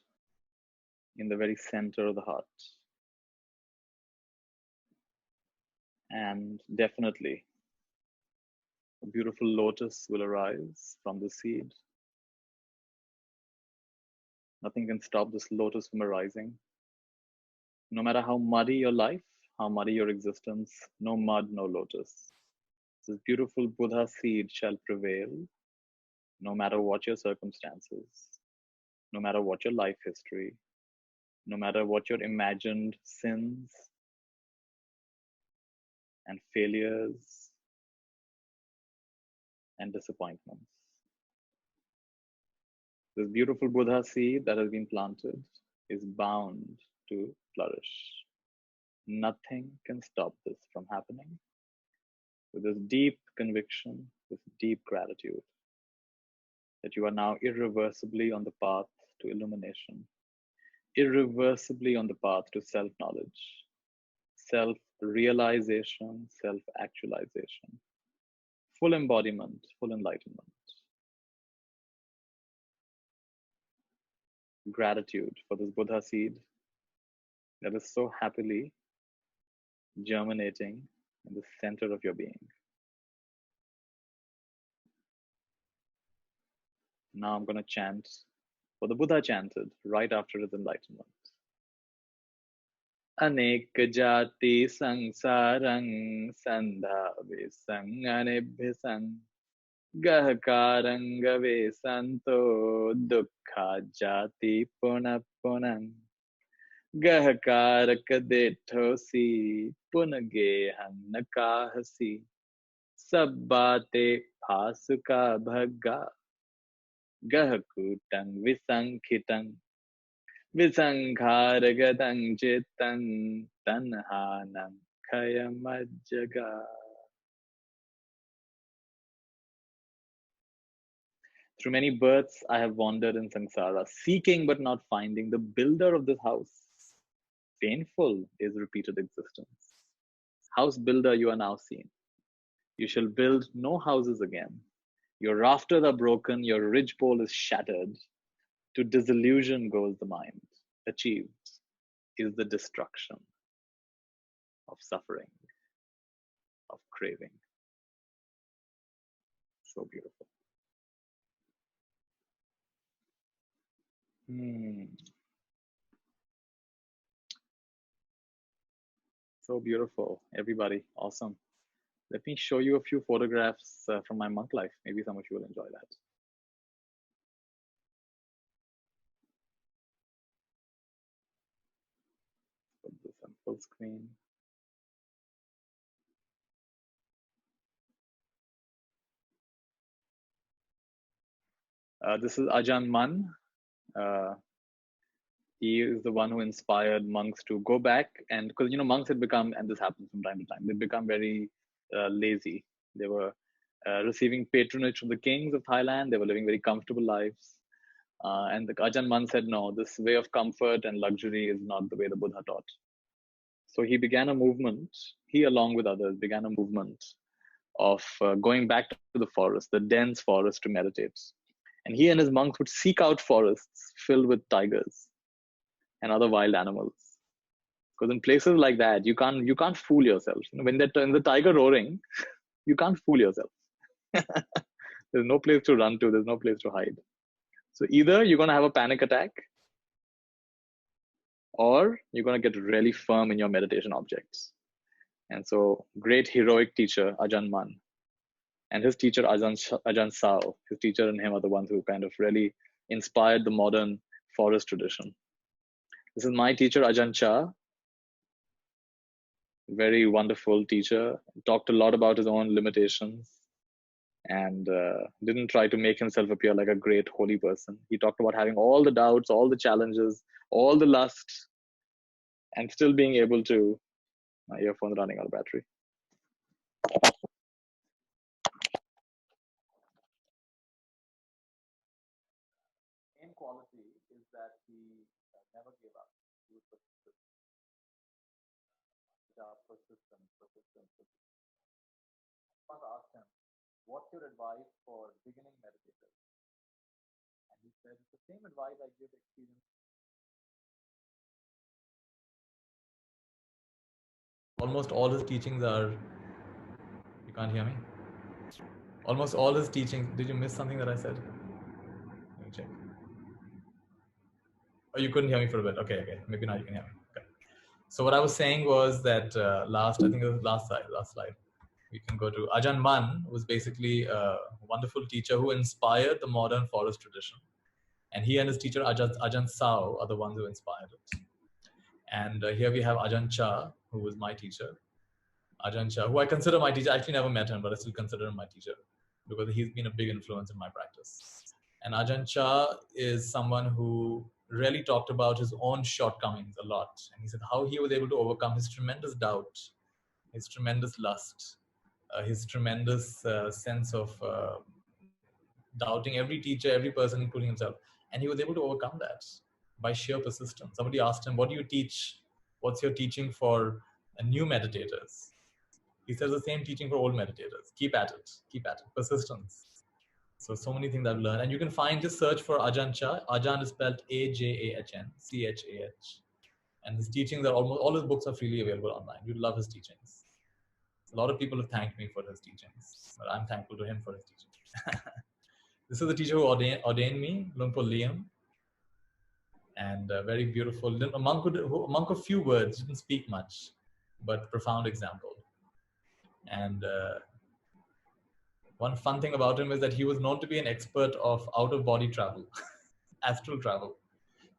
in the very center of the heart. And definitely, a beautiful lotus will arise from the seed. Nothing can stop this lotus from arising. No matter how muddy your life, how muddy your existence, no mud, no lotus. This beautiful Buddha seed shall prevail no matter what your circumstances, no matter what your life history, no matter what your imagined sins and failures and disappointments. This beautiful Buddha seed that has been planted is bound to flourish. Nothing can stop this from happening. With this deep conviction, this deep gratitude that you are now irreversibly on the path to illumination, irreversibly on the path to self-knowledge, self-realization, self-actualization, full embodiment, full enlightenment. Gratitude for this Buddha seed that is so happily germinating in the center of your being. Now I'm going to chant what the Buddha chanted right after his enlightenment. Anek jati sangsarang sandhavisang anebhisang gahkarangave santo dukkha jati punapunang gahkarakadethosi punagehan nakahasi sabbate phasuka bhagga gahakutang visankhitang visankharagatang chittang tanhanam kayamajjaga. Through many births, I have wandered in samsara, seeking but not finding the builder of this house. Painful is repeated existence. House builder, you are now seen. You shall build no houses again. Your rafters are broken, your ridgepole is shattered. To disillusion goes the mind. Achieved is the destruction of suffering, of craving. So beautiful. So beautiful, everybody. Awesome. Let me show you a few photographs from my monk life. Maybe some of you will enjoy that. Put this on full screen. This is Ajahn Mun. He is the one who inspired monks to go back, and because monks had become, and this happens from time to time, they become very lazy. They were receiving patronage from the kings of Thailand. They were living very comfortable lives, and the Ajahn Mun said, no, this way of comfort and luxury is not the way the Buddha taught. So he began a movement. He, along with others, began a movement of going back to the forest, the dense forest, to meditate. And he and his monks would seek out forests filled with tigers and other wild animals. Because in places like that, you can't fool yourself. When the tiger roaring, you can't fool yourself. There's no place to run to. There's no place to hide. So either you're going to have a panic attack, or you're going to get really firm in your meditation objects. And so, great heroic teacher Ajahn Mun and his teacher Ajahn Sao, his teacher and him are the ones who kind of really inspired the modern forest tradition. This is my teacher Ajahn Chah, very wonderful teacher, talked a lot about his own limitations and didn't try to make himself appear like a great holy person. He talked about having all the doubts, all the challenges, all the lusts, and still being able to, my earphone's running out of battery. Main quality is that he never gave up. He was persistent. Persistent. I asked him, what's your advice for beginning meditators? He said, it's the same advice I give experience. Almost all his teachings are, you can't hear me? Almost all his teachings, did you miss something that I said? Let me check. Oh, you couldn't hear me for a bit. Okay. Maybe now you can hear me. Okay. So what I was saying was that I think it was last slide. We can go to Ajahn Mun, who was basically a wonderful teacher who inspired the modern forest tradition. And he and his teacher Ajahn Sao are the ones who inspired it. And here we have Ajahn Chah, who was my teacher. Ajahn Chah, who I consider my teacher. I actually never met him, but I still consider him my teacher because he's been a big influence in my practice. And Ajahn Chah is someone who really talked about his own shortcomings a lot. And he said how he was able to overcome his tremendous doubt, his tremendous lust, his tremendous sense of doubting every teacher, every person, including himself. And he was able to overcome that by sheer persistence. Somebody asked him, what do you teach? What's your teaching for new meditators? He says the same teaching for old meditators. Keep at it. Persistence. So many things I've learned. And you can find, just search for Ajahn Chah. Ajahn is spelled Ajahn, Chah. And his teachings are all his books are freely available online. You'd love his teachings. A lot of people have thanked me for his teachings, but I'm thankful to him for his teachings. This is the teacher who ordained me, Luang Por Liam. And very beautiful. A monk of few words, didn't speak much, but profound example. And one fun thing about him is that he was known to be an expert of out-of-body travel, astral travel.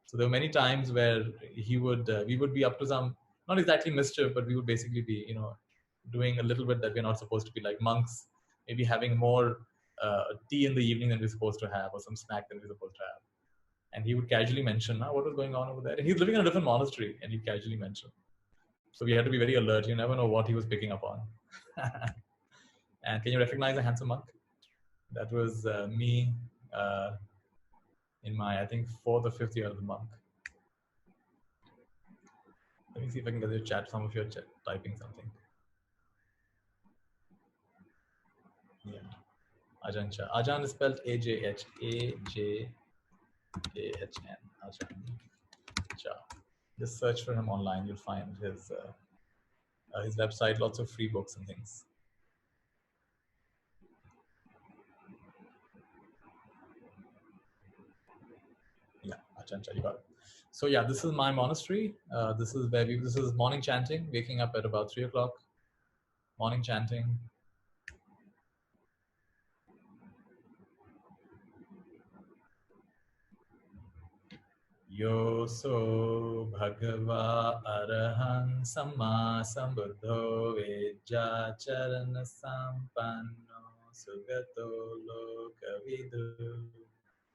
So there were many times where we would be up to some, not exactly mischief, but we would basically be, doing a little bit that we're not supposed to be, like monks, maybe having more tea in the evening than we're supposed to have, or some snack than we're supposed to have. And he would casually mention what was going on over there. And he's living in a different monastery, and he'd casually mention. So we had to be very alert. You never know what he was picking up on. And can you recognize a handsome monk? That was me in my, I think, 4th or 5th year of the monk. Let me see if I can get your chat. Some of you are typing something. Yeah. Ajahn Chah. Ajahn is spelled Ajahn. Ajahn Chah. Just search for him online. You'll find his website, lots of free books and things. Yeah, Ajahn Chah, you got it. So yeah, this is my monastery. This is morning chanting, waking up at about 3 o'clock. Morning chanting. Yoso Bhagava Arahang Samma Sambuddho Vejja Charana Sampanno Sugato Lokavidu.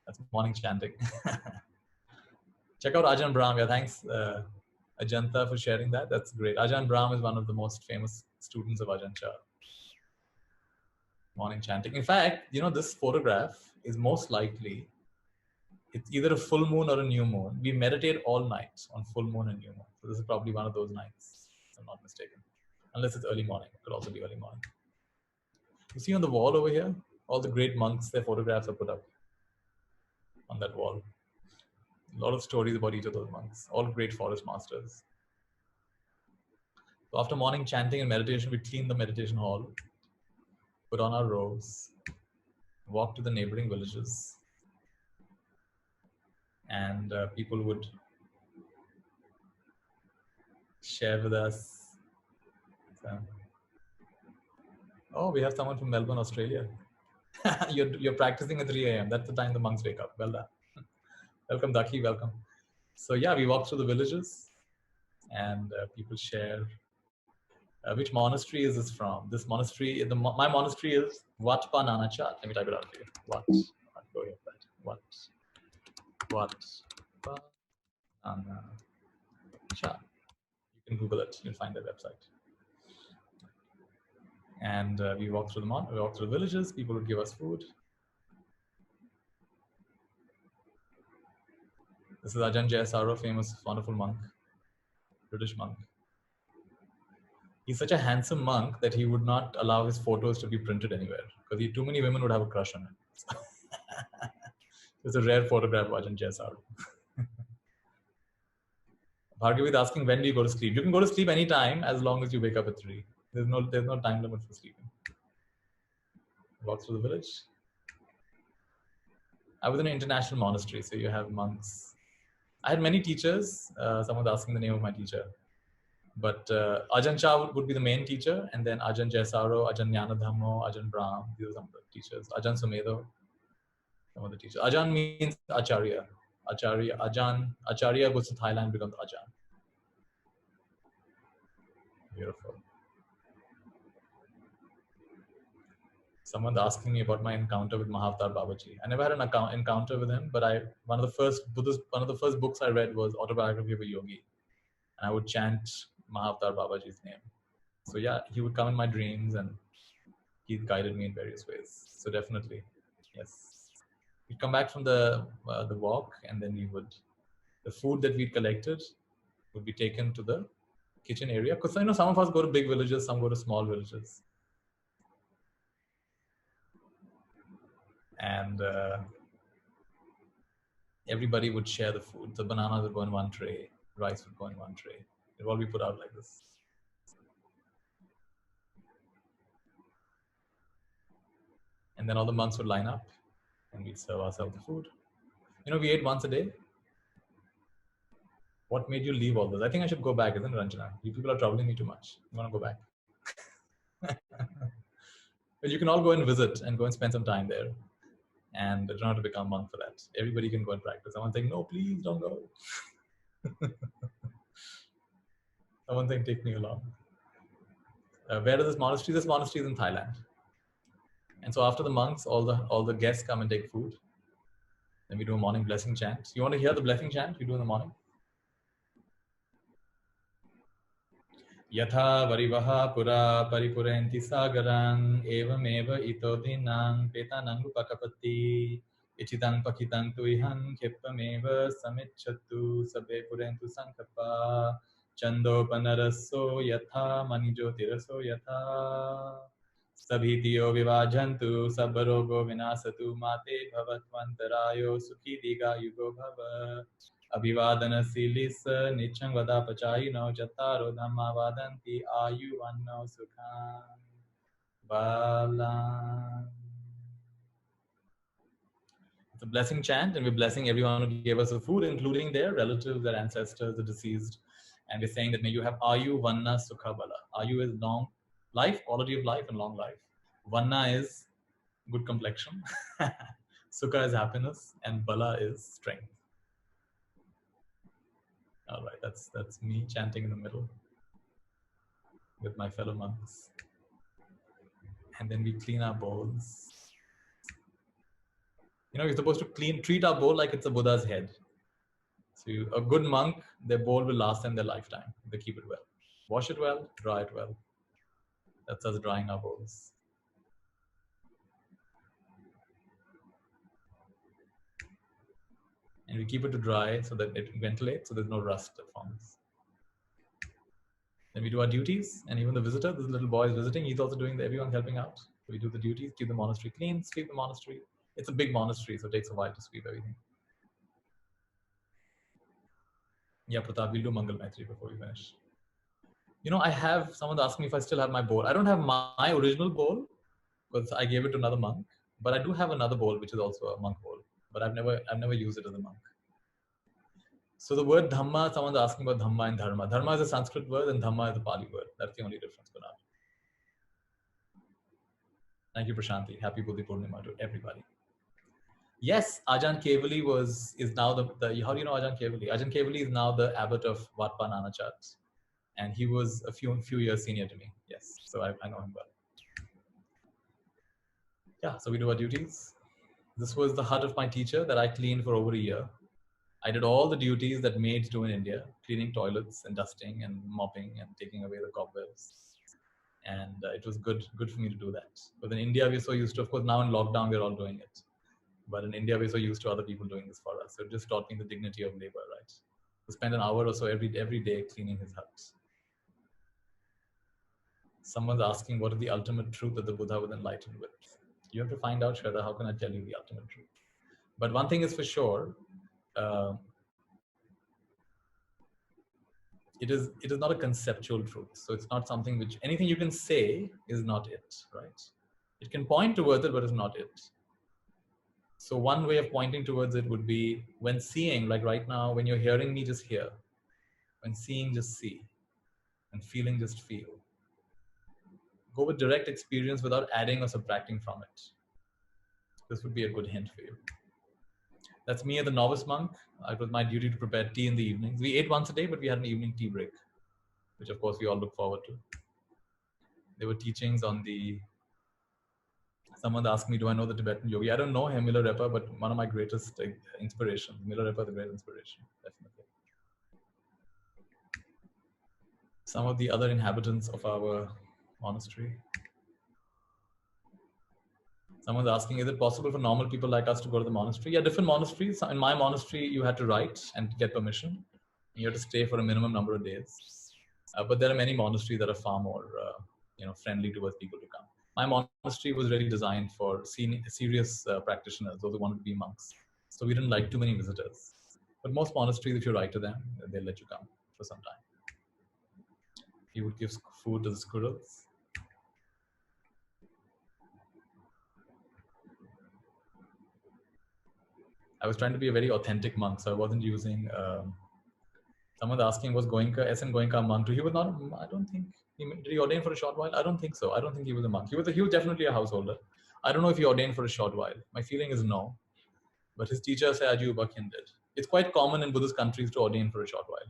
That's morning chanting. Check out Ajahn Brahm. Yeah, thanks Ajanta for sharing that. That's great. Ajahn Brahm is one of the most famous students of Ajahn Chah. Morning chanting. In fact, this photograph is most likely, it's either a full moon or a new moon. We meditate all night on full moon and new moon. So this is probably one of those nights, if I'm not mistaken. Unless it's early morning. It could also be early morning. You see on the wall over here, all the great monks, their photographs are put up on that wall. A lot of stories about each of those monks, all great forest masters. So after morning chanting and meditation, we clean the meditation hall, put on our robes, walk to the neighboring villages, and people would share with us. Oh, we have someone from Melbourne, Australia. you're practicing at 3 a.m. That's the time the monks wake up. Well done. Welcome, Daki. Welcome. So yeah, we walk through the villages, and people share. Which monastery is this from? This monastery, my monastery is Wat Pa Nana Chat. Let me type it out for you. Wat. Go here. Wat Pa Nana Chat. You can Google it. You'll find their website. And we walk through the villages. People would give us food. This is Ajahn Jayasaro, famous, wonderful monk, British monk. He's such a handsome monk that he would not allow his photos to be printed anywhere because too many women would have a crush on him. It's a rare photograph of Ajahn Jaisar. Bhargavi is asking, when do you go to sleep? You can go to sleep anytime as long as you wake up at 3. There's no time limit for sleeping. Walk through the village. I was in an international monastery, so you have monks. I had many teachers. Someone's asking the name of my teacher. But Ajahn Chah would be the main teacher, and then Ajahn Jaisaro, Ajahn Jnanadhammo, Ajahn Brahm, these are some of the teachers. Ajahn Sumedo, some of the teachers. Ajahn means Acharya. Acharya goes to Thailand, becomes Ajahn. Beautiful. Someone's asking me about my encounter with Mahavatar Babaji. I never had an encounter with him, but one of the first books I read was Autobiography of a Yogi, and I would chant Mahavatar Babaji's name. So yeah, he would come in my dreams and he guided me in various ways. So definitely, yes. We'd come back from the walk, and then the food that we'd collected would be taken to the kitchen area. Because some of us go to big villages, some go to small villages. And everybody would share the food. The bananas would go in one tray, rice would go in one tray. It would all be put out like this. And then all the monks would line up and we'd serve ourselves the food. We ate once a day. What made you leave all this? I think I should go back, isn't it, Ranjana? You people are troubling me too much. I want to go back. Well, you can all go and visit and go and spend some time there. And you don't have to become a monk for that. Everybody can go and practice. Someone's saying, no, please don't go. Someone's saying, take me along. Where is this monastery? This monastery is in Thailand. And so after the monks, all the guests come and take food. Then we do a morning blessing chant. You want to hear the blessing chant we do in the morning? Yatha varivaha pura paripurenti sagaran evameva ito dinang petanang upakapati ichitang pakitang tuihan kepameva samicchatu sabbe purentu sankapa chando panaraso yatha manijotiraso yatha sabhitiyo vivajantu sabbarogo vinasatu mate bhavatvantarayo sukhi diga yugo bhava Abhivadana silis nichang vada pachayino jataro dhamma vadanti ayuvanno sukham balam. It's a blessing chant, and we're blessing everyone who gave us the food, including their relatives, their ancestors, the deceased. And we're saying that may you have Ayu, Vanna, Sukha, Bala. Ayu is long life, quality of life, and long life. Vanna is good complexion. Sukha is happiness, and Bala is strength. All right, that's me chanting in the middle with my fellow monks. And then we clean our bowls. You're supposed to treat our bowl like it's a Buddha's head. So a good monk, their bowl will last them their lifetime. They keep it well. Wash it well, dry it well. That's us drying our bowls. And we keep it to dry so that it ventilates, so there's no rust that forms. Then we do our duties, and even the visitor, this little boy is visiting, he's also doing everyone's helping out. So we do the duties, keep the monastery clean, sweep the monastery. It's a big monastery, so it takes a while to sweep everything. Yeah, Pratap, we'll do Mangal Maitri before we finish. I have someone asking me if I still have my bowl. I don't have my original bowl because I gave it to another monk, but I do have another bowl which is also a monk bowl, but I've never used it as a monk. So the word Dhamma, someone's asking about Dhamma and Dharma. Dharma is a Sanskrit word and Dhamma is a Pali word. That's the only difference for now. Thank you, Prashanti. Happy Buddha Poornima to everybody. Yes, Ajahn Kevali is now the how do you know Ajahn Kevali? Ajahn Kevali is now the abbot of Wat Pa Nanachat. And he was a few years senior to me. Yes, so I know him well. Yeah, so we do our duties. This was the hut of my teacher that I cleaned for over a year. I did all the duties that maids do in India, cleaning toilets and dusting and mopping and taking away the cobwebs. And it was good for me to do that. But in India, we're so used to, of course, now in lockdown, we're all doing it. But in India, we're so used to other people doing this for us. So it just taught me the dignity of labor, right? To spend an hour or so every day cleaning his hut. Someone's asking, what is the ultimate truth that the Buddha was enlightened with? You have to find out, Shraddha, how can I tell you the ultimate truth? But one thing is for sure, it is not a conceptual truth. So it's not something which anything you can say is not it, right? It can point towards it, but it's not it. So one way of pointing towards it would be when seeing, like right now, when you're hearing me, just hear. When seeing, just see. And feeling, just feel. Go with direct experience without adding or subtracting from it. This would be a good hint for you. That's me as a novice monk. It was my duty to prepare tea in the evenings. We ate once a day, but we had an evening tea break, which of course we all look forward to. There were teachings on the... Someone asked me, do I know the Tibetan yogi? I don't know him, Milarepa, but one of my greatest inspirations. Milarepa, the great inspiration, definitely. Some of the other inhabitants of our monastery. Someone's asking, is it possible for normal people like us to go to the monastery? Yeah, different monasteries. In my monastery, you had to write and get permission. You had to stay for a minimum number of days. But there are many monasteries that are far more friendly towards people to come. My monastery was really designed for serious practitioners, those who wanted to be monks. So we didn't like too many visitors. But most monasteries, if you write to them, they'll let you come for some time. He would give food to the squirrels. I was trying to be a very authentic monk, so I wasn't using... Someone's asking, was Goenka, SN Goenka a monk? He was not, I don't think, did he ordain for a short while? I don't think so. I don't think he was a monk. He was definitely a householder. I don't know if he ordained for a short while. My feeling is no. But his teacher, Sayagyi Ubakhin, did. It's quite common in Buddhist countries to ordain for a short while.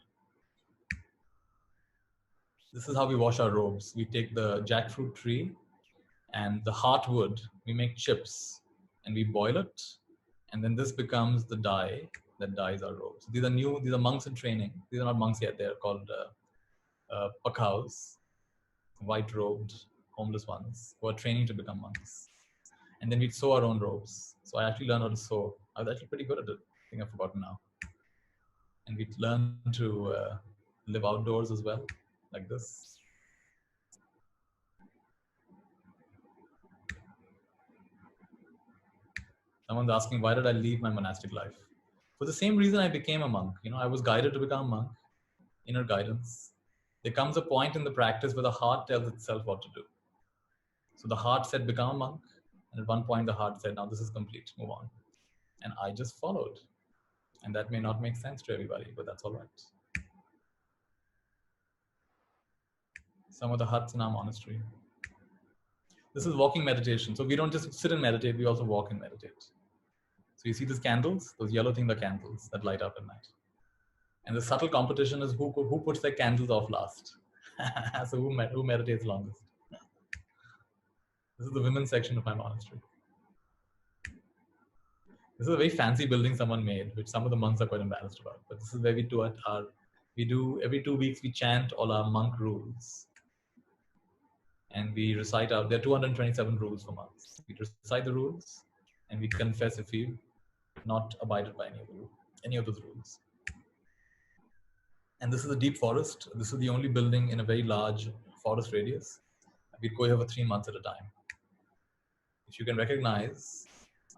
This is how we wash our robes. We take the jackfruit tree and the heartwood, we make chips and we boil it. And then this becomes the dye that dyes our robes. These are monks in training. These are not monks yet. They're called pakhaus, white-robed, homeless ones who are training to become monks. And then we'd sew our own robes. So I actually learned how to sew. I was actually pretty good at it. I think I've forgotten now. And we'd learn to live outdoors as well, like this. Someone's asking, why did I leave my monastic life? For the same reason I became a monk. I was guided to become a monk, inner guidance. There comes a point in the practice where the heart tells itself what to do. So the heart said, become a monk. And at one point, the heart said, now this is complete, move on. And I just followed. And that may not make sense to everybody, but that's all right. Some of the huts in our monastery. This is walking meditation. So we don't just sit and meditate, we also walk and meditate. So you see these candles? Those yellow things are candles that light up at night. And the subtle competition is who puts their candles off last. So who meditates longest? This is the women's section of my monastery. This is a very fancy building someone made, which some of the monks are quite embarrassed about. But this is where we do every 2 weeks, we chant all our monk rules. And we recite there are 227 rules for monks. We recite the rules and we confess if we've not abided by any of those rules. And this is a deep forest. This is the only building in a very large forest radius. We'd go here for 3 months at a time. If you can recognize,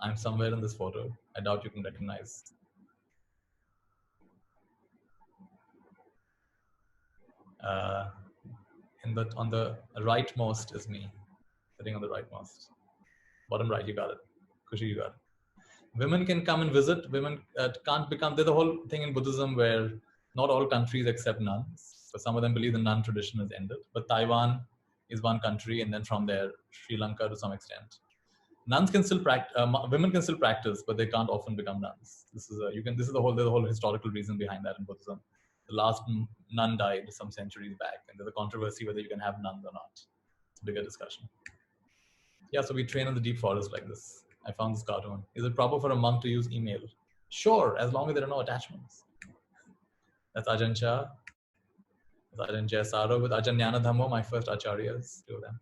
I'm somewhere in this photo. I doubt you can recognize. On the rightmost is me, sitting on the rightmost. Bottom right, you got it. Kushi, you got it. Women can come and visit. Women can't become... There's a whole thing in Buddhism where not all countries accept nuns. So some of them believe the nun tradition has ended. But Taiwan is one country, and then from there, Sri Lanka to some extent. Nuns can still practice. Women can still practice, but they can't often become nuns. There's a whole historical reason behind that in Buddhism. The last nun died some centuries back, and there's a controversy whether you can have nuns or not. It's a bigger discussion. Yeah, so we train in the deep forest like this. I found this cartoon. Is it proper for a monk to use email? Sure, as long as there are no attachments. That's Ajahn Chah. That's Ajahn Jayasaro with Ajahn Jnana Dhammo, my first acharyas, two of them.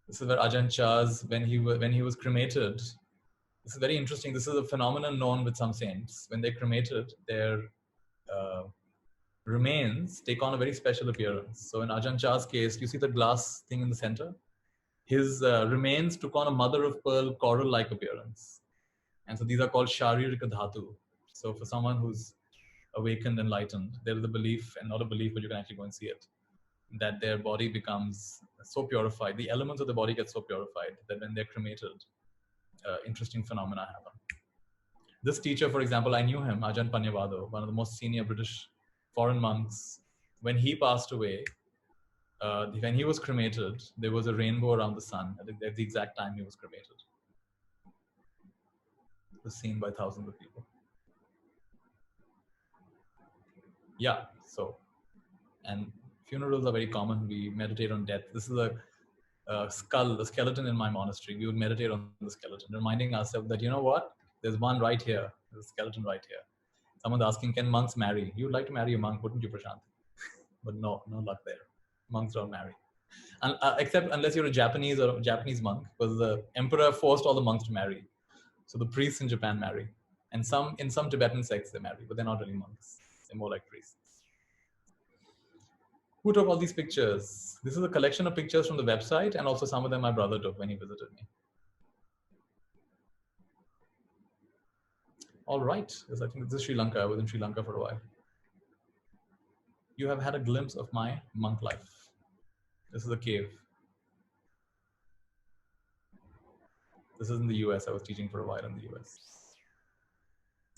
This is where Ajahn Chah's, when he was cremated. This is very interesting. This is a phenomenon known with some saints. When they're cremated, their remains take on a very special appearance. So in Ajahn Chah's case, you see the glass thing in the center? His remains took on a mother of pearl coral-like appearance. And so these are called Sharirika Dhatu. So for someone who's awakened, enlightened, there is a belief, and not a belief, but you can actually go and see it, that their body becomes so purified, the elements of the body get so purified that when they're cremated, interesting phenomena happen. This teacher, for example, I knew him, Ajahn Panyavado, one of the most senior British foreign monks. When he passed away, when he was cremated, there was a rainbow around the sun at the exact time he was cremated. It was seen by thousands of people. Yeah, so, and funerals are very common. We meditate on death. This is a skeleton in my monastery. We would meditate on the skeleton, reminding ourselves that, you know what? There's one right here. There's a skeleton right here. Someone's asking, can monks marry? You would like to marry a monk, wouldn't you, Prashant? But no luck there. Monks don't marry. And, except unless you're a Japanese monk, because the emperor forced all the monks to marry. So the priests in Japan marry. And in some Tibetan sects they marry, but they're not really monks. They're more like priests. Who took all these pictures? This is a collection of pictures from the website, and also some of them my brother took when he visited me. All right, because I think this is Sri Lanka. I was in Sri Lanka for a while. You have had a glimpse of my monk life. This is a cave. This is in the US. I was teaching for a while in the US.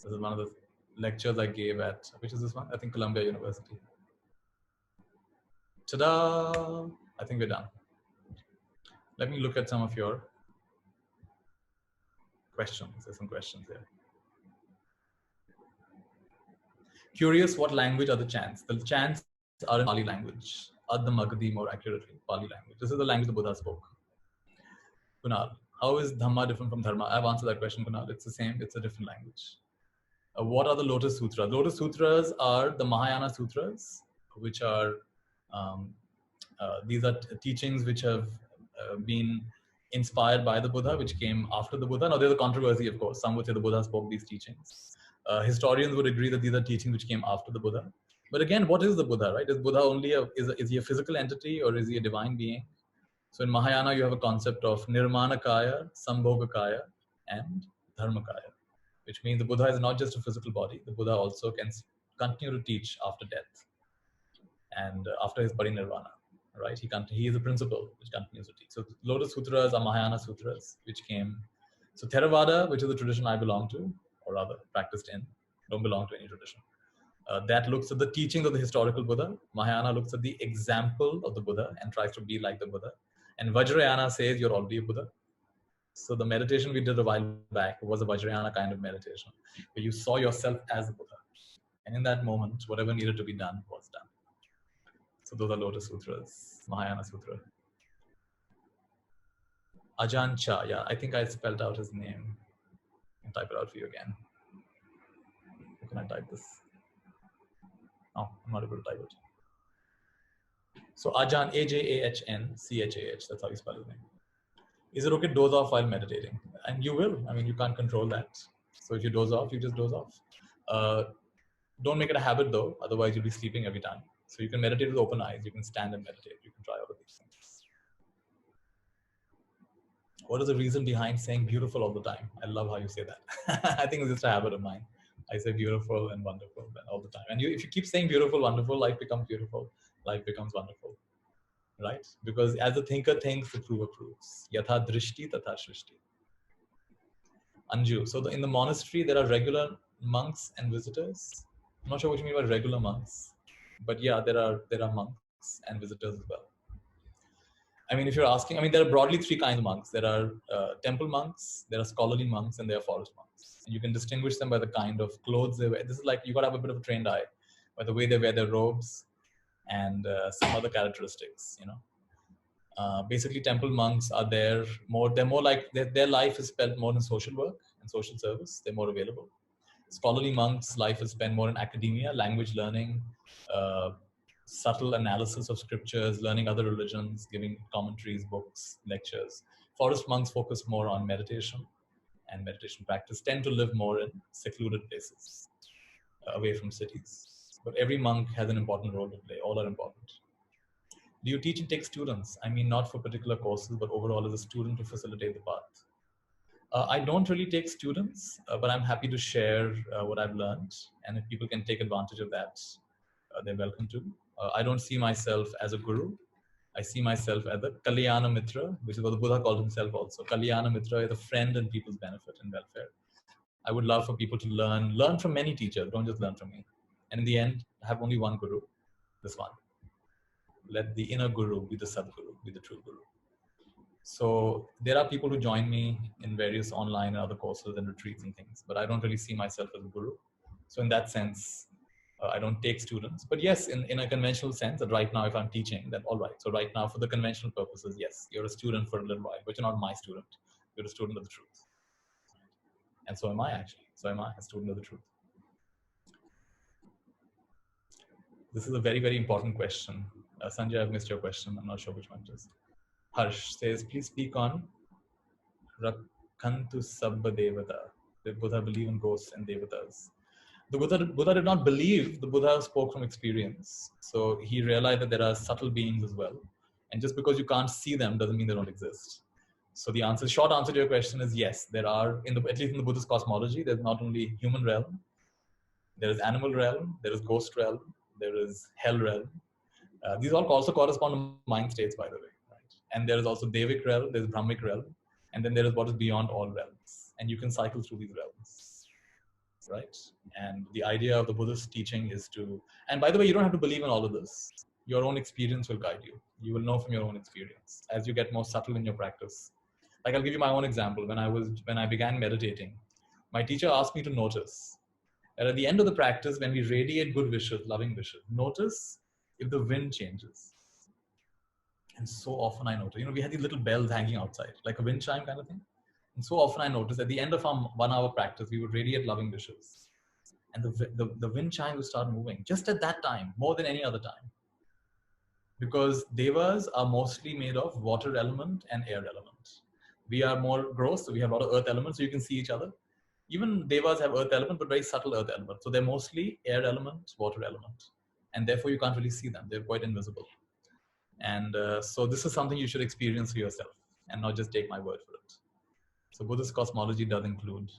This is one of the lectures I gave at, which is this one? I think Columbia University. Ta-da! I think we're done. Let me look at some of your questions. There's some questions here. Curious, what language are the chants? The chants are in Pali language. Adda Magadi, more accurately, Pali language. This is the language the Buddha spoke. Kunal, how is Dhamma different from Dharma? I've answered that question, Kunal. It's the same. It's a different language. What are the Lotus Sutras? Lotus Sutras are the Mahayana Sutras, which are these are teachings which have been inspired by the Buddha, which came after the Buddha. Now, there's a controversy, of course. Some would say the Buddha spoke these teachings. Historians would agree that these are teachings which came after the Buddha. But again, what is the Buddha, right? Is Buddha only is he a physical entity, or is he a divine being? So in Mahayana, you have a concept of Nirmanakaya, Sambhogakaya, and Dharmakaya, which means the Buddha is not just a physical body. The Buddha also can continue to teach after death and after his parinirvana, right? He is a principle which continues to teach. So Lotus Sutras are Mahayana Sutras, which came. So Theravada, which is the tradition I belong to, or rather practiced in, don't belong to any tradition. That looks at the teachings of the historical Buddha. Mahayana looks at the example of the Buddha and tries to be like the Buddha. And Vajrayana says you're already a Buddha. So the meditation we did a while back was a Vajrayana kind of meditation, where you saw yourself as a Buddha. And in that moment, whatever needed to be done was done. So those are Lotus Sutras, Mahayana Sutra. Ajahn Chah, yeah, I think I spelled out his name. I can type it out for you again. How can I type this? Oh, I'm not able to type it. So Ajahn, Ajahn-Chah, that's how you spell his name. Is it okay to doze off while meditating? And you will. I mean, you can't control that. So if you doze off, you just doze off. Don't make it a habit though, otherwise you'll be sleeping every time. So you can meditate with open eyes, you can stand and meditate, you can try all of these things. What is the reason behind saying beautiful all the time? I love how you say that. I think it's just a habit of mine. I say beautiful and wonderful all the time. And if you keep saying beautiful, wonderful, life becomes beautiful, life becomes wonderful, right? Because as the thinker thinks, the prover proves. Yatha drishti tatha shrishti. Anju, so in the monastery, there are regular monks and visitors. I'm not sure what you mean by regular monks, but yeah, there are monks and visitors as well. I mean, if you're asking, I mean, there are broadly three kinds of monks. There are temple monks, there are scholarly monks, and there are forest monks. And you can distinguish them by the kind of clothes they wear. This is like, you got to have a bit of a trained eye by the way they wear their robes and some other characteristics, you know. Basically, temple monks are they're more like, their life is spent more in social work and social service. They're more available. Scholarly monks' life is spent more in academia, language learning, subtle analysis of scriptures, learning other religions, giving commentaries, books, lectures. Forest monks focus more on meditation and meditation practice, tend to live more in secluded places, away from cities. But every monk has an important role to play. All are important. Do you teach and take students? I mean, not for particular courses, but overall as a student to facilitate the path. I don't really take students, but I'm happy to share what I've learned. And if people can take advantage of that, they're welcome to. I don't see myself as a guru. I see myself as a Kalyana Mitra, which is what the Buddha called himself also. Kalyana Mitra is a friend in people's benefit and welfare. I would love for people to learn from many teachers, don't just learn from me. And in the end, have only one guru, this one. Let the inner guru be the Sadguru, be the true guru. So there are people who join me in various online and other courses and retreats and things, but I don't really see myself as a guru. So in that sense, I don't take students. But yes, in a conventional sense, that right now if I'm teaching, then all right. So right now for the conventional purposes, yes, you're a student for a little while, but you're not my student. You're a student of the truth. And so am I actually. So am I a student of the truth. This is a very, very important question. Sanjay, I've missed your question. I'm not sure which one it is. Harsh says, please speak on Rakhantu Sabba Devata. The Buddha believe in ghosts and devatas. The Buddha did not believe. The Buddha spoke from experience. So he realized that there are subtle beings as well. And just because you can't see them doesn't mean they don't exist. So the short answer to your question is yes, there are, at least in the Buddhist cosmology, there's not only human realm, there is animal realm, there is ghost realm, there is hell realm. These all also correspond to mind states, by the way. Right? And there is also Devic realm, there's Brahmic realm, and then there is what is beyond all realms. And you can cycle through these realms. Right? And the idea of the Buddhist teaching is to, and by the way, you don't have to believe in all of this. Your own experience will guide you. You will know from your own experience as you get more subtle in your practice. Like I'll give you my own example. When I began meditating, my teacher asked me to notice that at the end of the practice, when we radiate good wishes, loving wishes, notice if the wind changes. And so often I noticed, we had these little bells hanging outside, like a wind chime kind of thing. And so often I noticed at the end of our 1 hour practice, we would radiate loving wishes. And the wind chime would start moving just at that time, more than any other time. Because devas are mostly made of water element and air element. We are more gross, so we have a lot of earth elements, so you can see each other. Even devas have earth element, but very subtle earth element. So they're mostly air element, water element. And therefore you can't really see them. They're quite invisible. And so this is something you should experience for yourself and not just take my word for it. So Buddhist cosmology does include,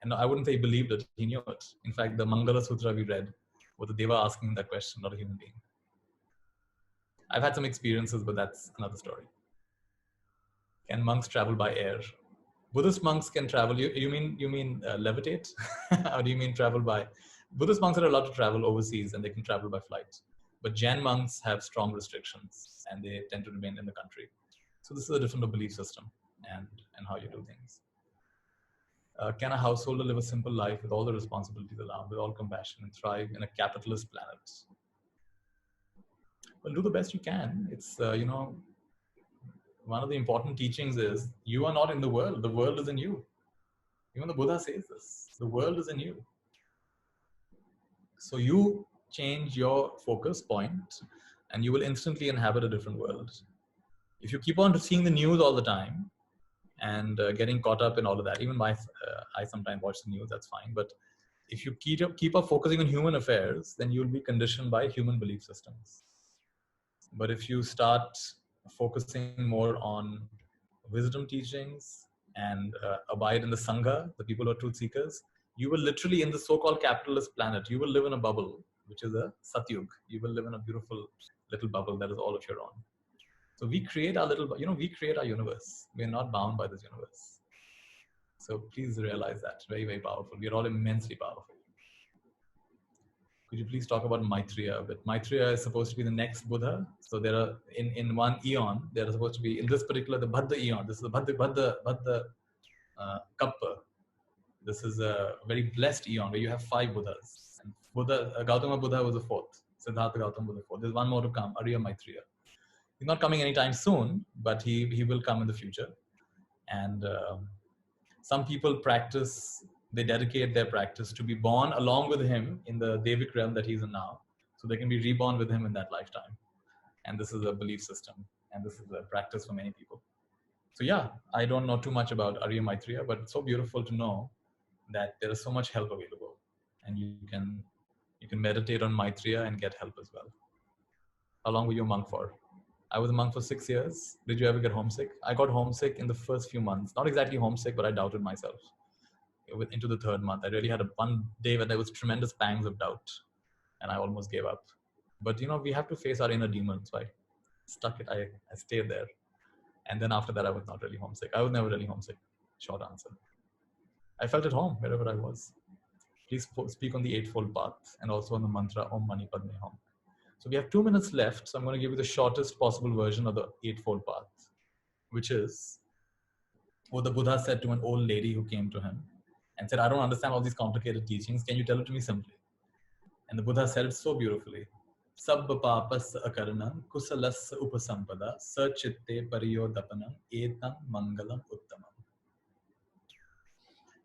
and I wouldn't say he believed it, he knew it. In fact, the Mangala Sutra we read was the Deva asking that question, not a human being. I've had some experiences, but that's another story. Can monks travel by air? Buddhist monks can travel. You mean levitate? Or do you mean travel by? Buddhist monks are allowed to travel overseas and they can travel by flight. But Jain monks have strong restrictions and they tend to remain in the country. So this is a different belief system and how you do things. Can a householder live a simple life with all the responsibilities allowed, with all compassion, and thrive in a capitalist planet? Well, do the best you can. It's, one of the important teachings is you are not in the world is in you. Even the Buddha says this, the world is in you. So you change your focus point and you will instantly inhabit a different world. If you keep on seeing the news all the time and getting caught up in all of that, even I sometimes watch the news, that's fine. But if you keep up focusing on human affairs, then you'll be conditioned by human belief systems. But if you start focusing more on wisdom teachings and abide in the Sangha, the people who are truth seekers, you will literally, in the so-called capitalist planet, you will live in a bubble, which is a Satyug. You will live in a beautiful little bubble that is all of your own. So we create our we create our universe. We are not bound by this universe. So please realize that. Very, very powerful. We are all immensely powerful. Could you please talk about Maitreya a bit? Maitreya is supposed to be the next Buddha. So there are, in one eon, there are supposed to be, in this particular, the Bhadda eon, this is the Bhadda Kappa. This is a very blessed eon where you have 5 Buddhas. And Gautama Buddha was the 4th. Siddhartha Gautama was the 4th. There's one more to come, Arya Maitreya. He's not coming anytime soon, but he will come in the future. And some people they dedicate their practice to be born along with him in the Devic realm that he's in now. So they can be reborn with him in that lifetime. And this is a belief system. And this is a practice for many people. So yeah, I don't know too much about Arya Maitreya, but it's so beautiful to know that there is so much help available. And you can meditate on Maitreya and get help as well. How long were you a monk for? I was a monk for 6 years. Did you ever get homesick? I got homesick in the first few months. Not exactly homesick, but I doubted myself. Into the third month, I really had one day when there was tremendous pangs of doubt, and I almost gave up. But we have to face our inner demons. So I stuck it. I stayed there, and then after that, I was not really homesick. I was never really homesick. Short answer. I felt at home wherever I was. Please speak on the Eightfold Path and also on the mantra Om Mani Padme Hum. So we have 2 minutes left. So I'm going to give you the shortest possible version of the Eightfold Path, which is what the Buddha said to an old lady who came to him and said, I don't understand all these complicated teachings. Can you tell it to me simply? And the Buddha said it so beautifully. Sabba papas akaranam kusalas upasampada sachitte pariyodapanam etam mangalam uttamam.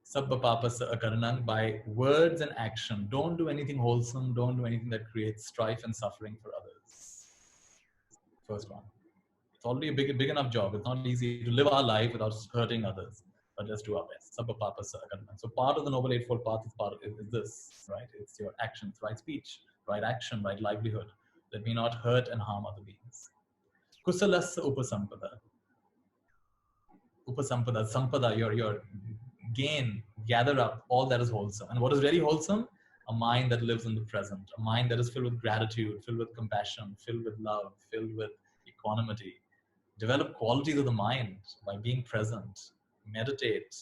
Sabba papas akaranam, by words and action. Don't do anything wholesome. Don't do anything that creates strife and suffering for others. First one. It's already a big enough job. It's not easy to live our life without hurting others. But let's do our best. Sabba papas akaranam. So part of the Noble Eightfold Path is this, right? It's your actions, right speech, right action, right livelihood. Let me not hurt and harm other beings. Kusalasa upasampada. Upasampada, sampada, your gain, gather up all that is wholesome. And what is very wholesome? A mind that lives in the present, a mind that is filled with gratitude, filled with compassion, filled with love, filled with equanimity. Develop qualities of the mind by being present. Meditate.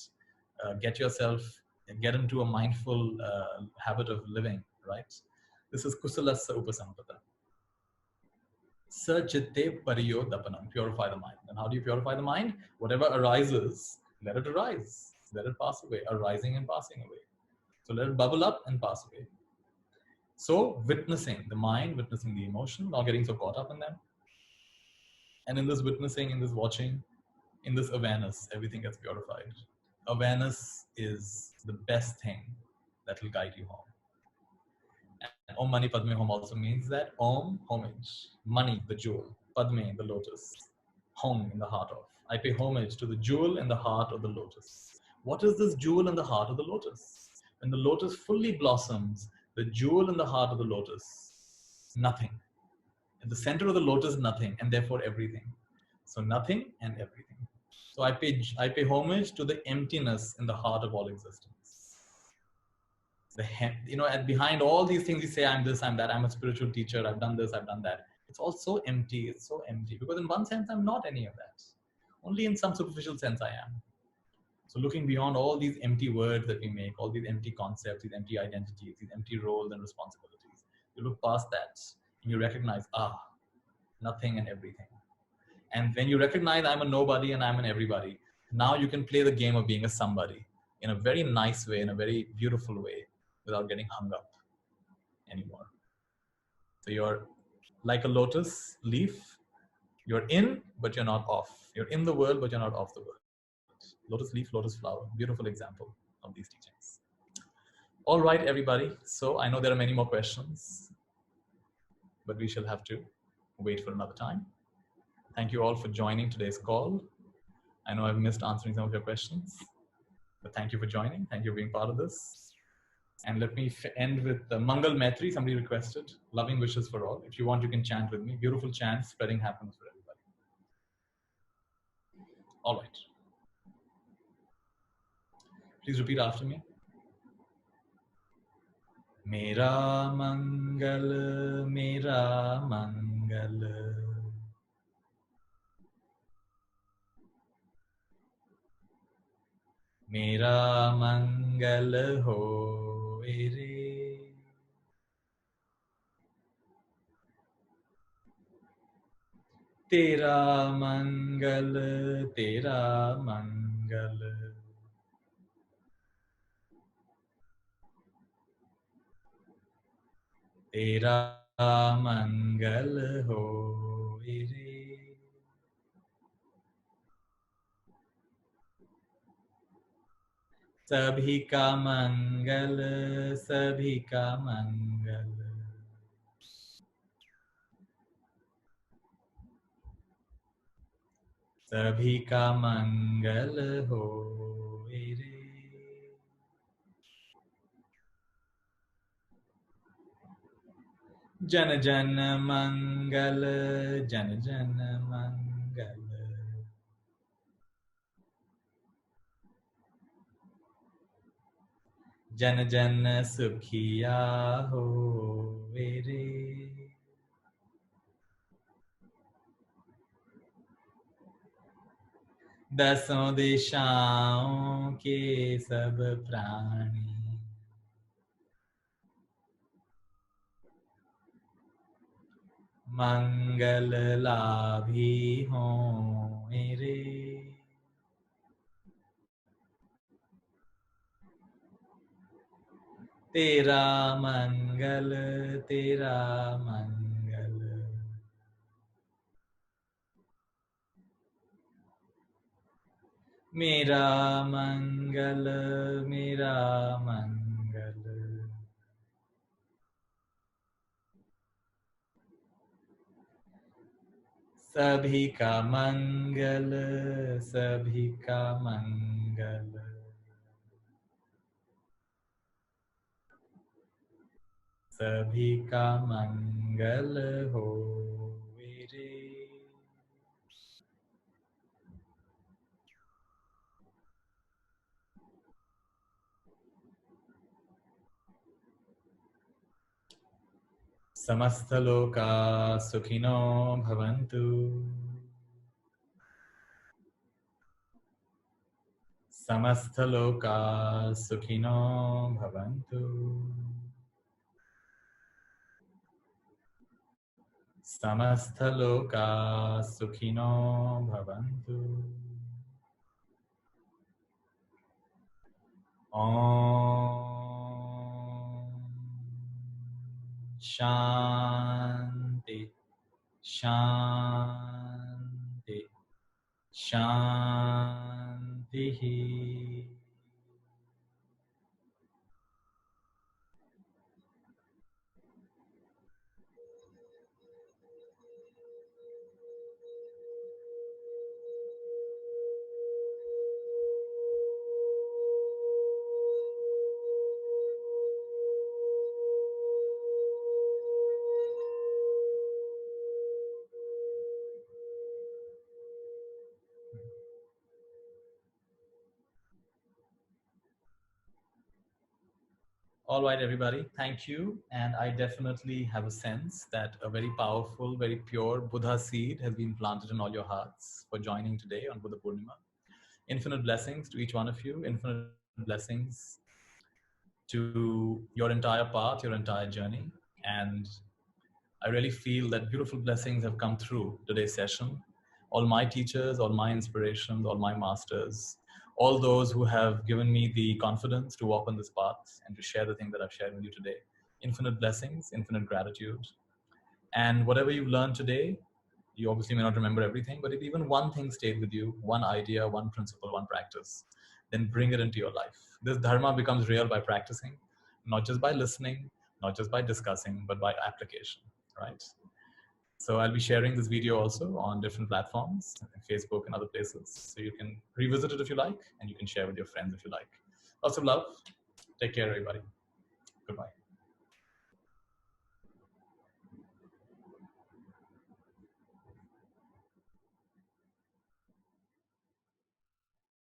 Get into a mindful habit of living, right? This is kusalasa upasampada. Sachitte pariyodapanam. Purify the mind. And how do you purify the mind? Whatever arises, let it arise. Let it pass away, arising and passing away. So let it bubble up and pass away. So witnessing the mind, witnessing the emotion, not getting so caught up in them. And in this witnessing, in this watching, in this awareness, everything gets purified. Awareness is the best thing that will guide you home. And Om Mani Padme Hum also means that Om, homage, Mani, the jewel, Padme, the lotus, Hum, in the heart of. I pay homage to the jewel in the heart of the lotus. What is this jewel in the heart of the lotus? When the lotus fully blossoms, the jewel in the heart of the lotus, nothing. At the center of the lotus, nothing, and therefore everything. So nothing and everything. So I pay homage to the emptiness in the heart of all existence. And behind all these things, you say, I'm this, I'm that, I'm a spiritual teacher, I've done this, I've done that. It's all so empty, it's so empty. Because in one sense, I'm not any of that. Only in some superficial sense, I am. So looking beyond all these empty words that we make, all these empty concepts, these empty identities, these empty roles and responsibilities, you look past that and you recognize, nothing and everything. And when you recognize I'm a nobody and I'm an everybody, now you can play the game of being a somebody in a very nice way, in a very beautiful way, without getting hung up anymore. So you're like a lotus leaf. You're in, but you're not off. You're in the world, but you're not off the world. Lotus leaf, lotus flower. Beautiful example of these teachings. All right, everybody. So I know there are many more questions, but we shall have to wait for another time. Thank you all for joining today's call. I know I've missed answering some of your questions, but thank you for joining. Thank you for being part of this. And let me end with the Mangal Maitri. Somebody requested, loving wishes for all. If you want, you can chant with me. Beautiful chant, spreading happiness for everybody. All right. Please repeat after me. Mera Mangal, Mera Mangal. Mera Mangal ho re. Tera Mangal, Tera Mangal. Tera Mangal ho re. Sabhi ka Mangal, Sabhi ka Mangal. Sabhi ka Mangal ho re. Jana Jana Mangala, Jana Jana Mangala. Jana Jana Sukhiya ho Vere. दसों दिशाओं के सब प्राणी मंगल लाभी हों मेरे। तेरा मंगल तेरा मंगल मेरा मंगल मेरा मंगल। सभी का मंगल सभी का मंगल। सभी का मंगल हो मेरे। समस्त लोका सुखिनो भवन्तु। समस्त लोका सुखिनो भवन्तु। समस्त लोका सुखिनो भवन्तु। ॐ शान्ति शान्ति शान्तिः। All right, everybody, thank you. And I definitely have a sense that a very powerful, very pure Buddha seed has been planted in all your hearts for joining today on Buddha Poornima. Infinite blessings to each one of you, infinite blessings to your entire path, your entire journey. And I really feel that beautiful blessings have come through today's session. All my teachers, all my inspirations, all my masters, all those who have given me the confidence to walk on this path and to share the thing that I've shared with you today. Infinite blessings, infinite gratitude. And whatever you've learned today, you obviously may not remember everything, but if even one thing stayed with you, one idea, one principle, one practice, then bring it into your life. This dharma becomes real by practicing, not just by listening, not just by discussing, but by application, right? So I'll be sharing this video also on different platforms, Facebook and other places. So you can revisit it if you like, and you can share with your friends if you like. Lots of love. Take care, everybody. Goodbye.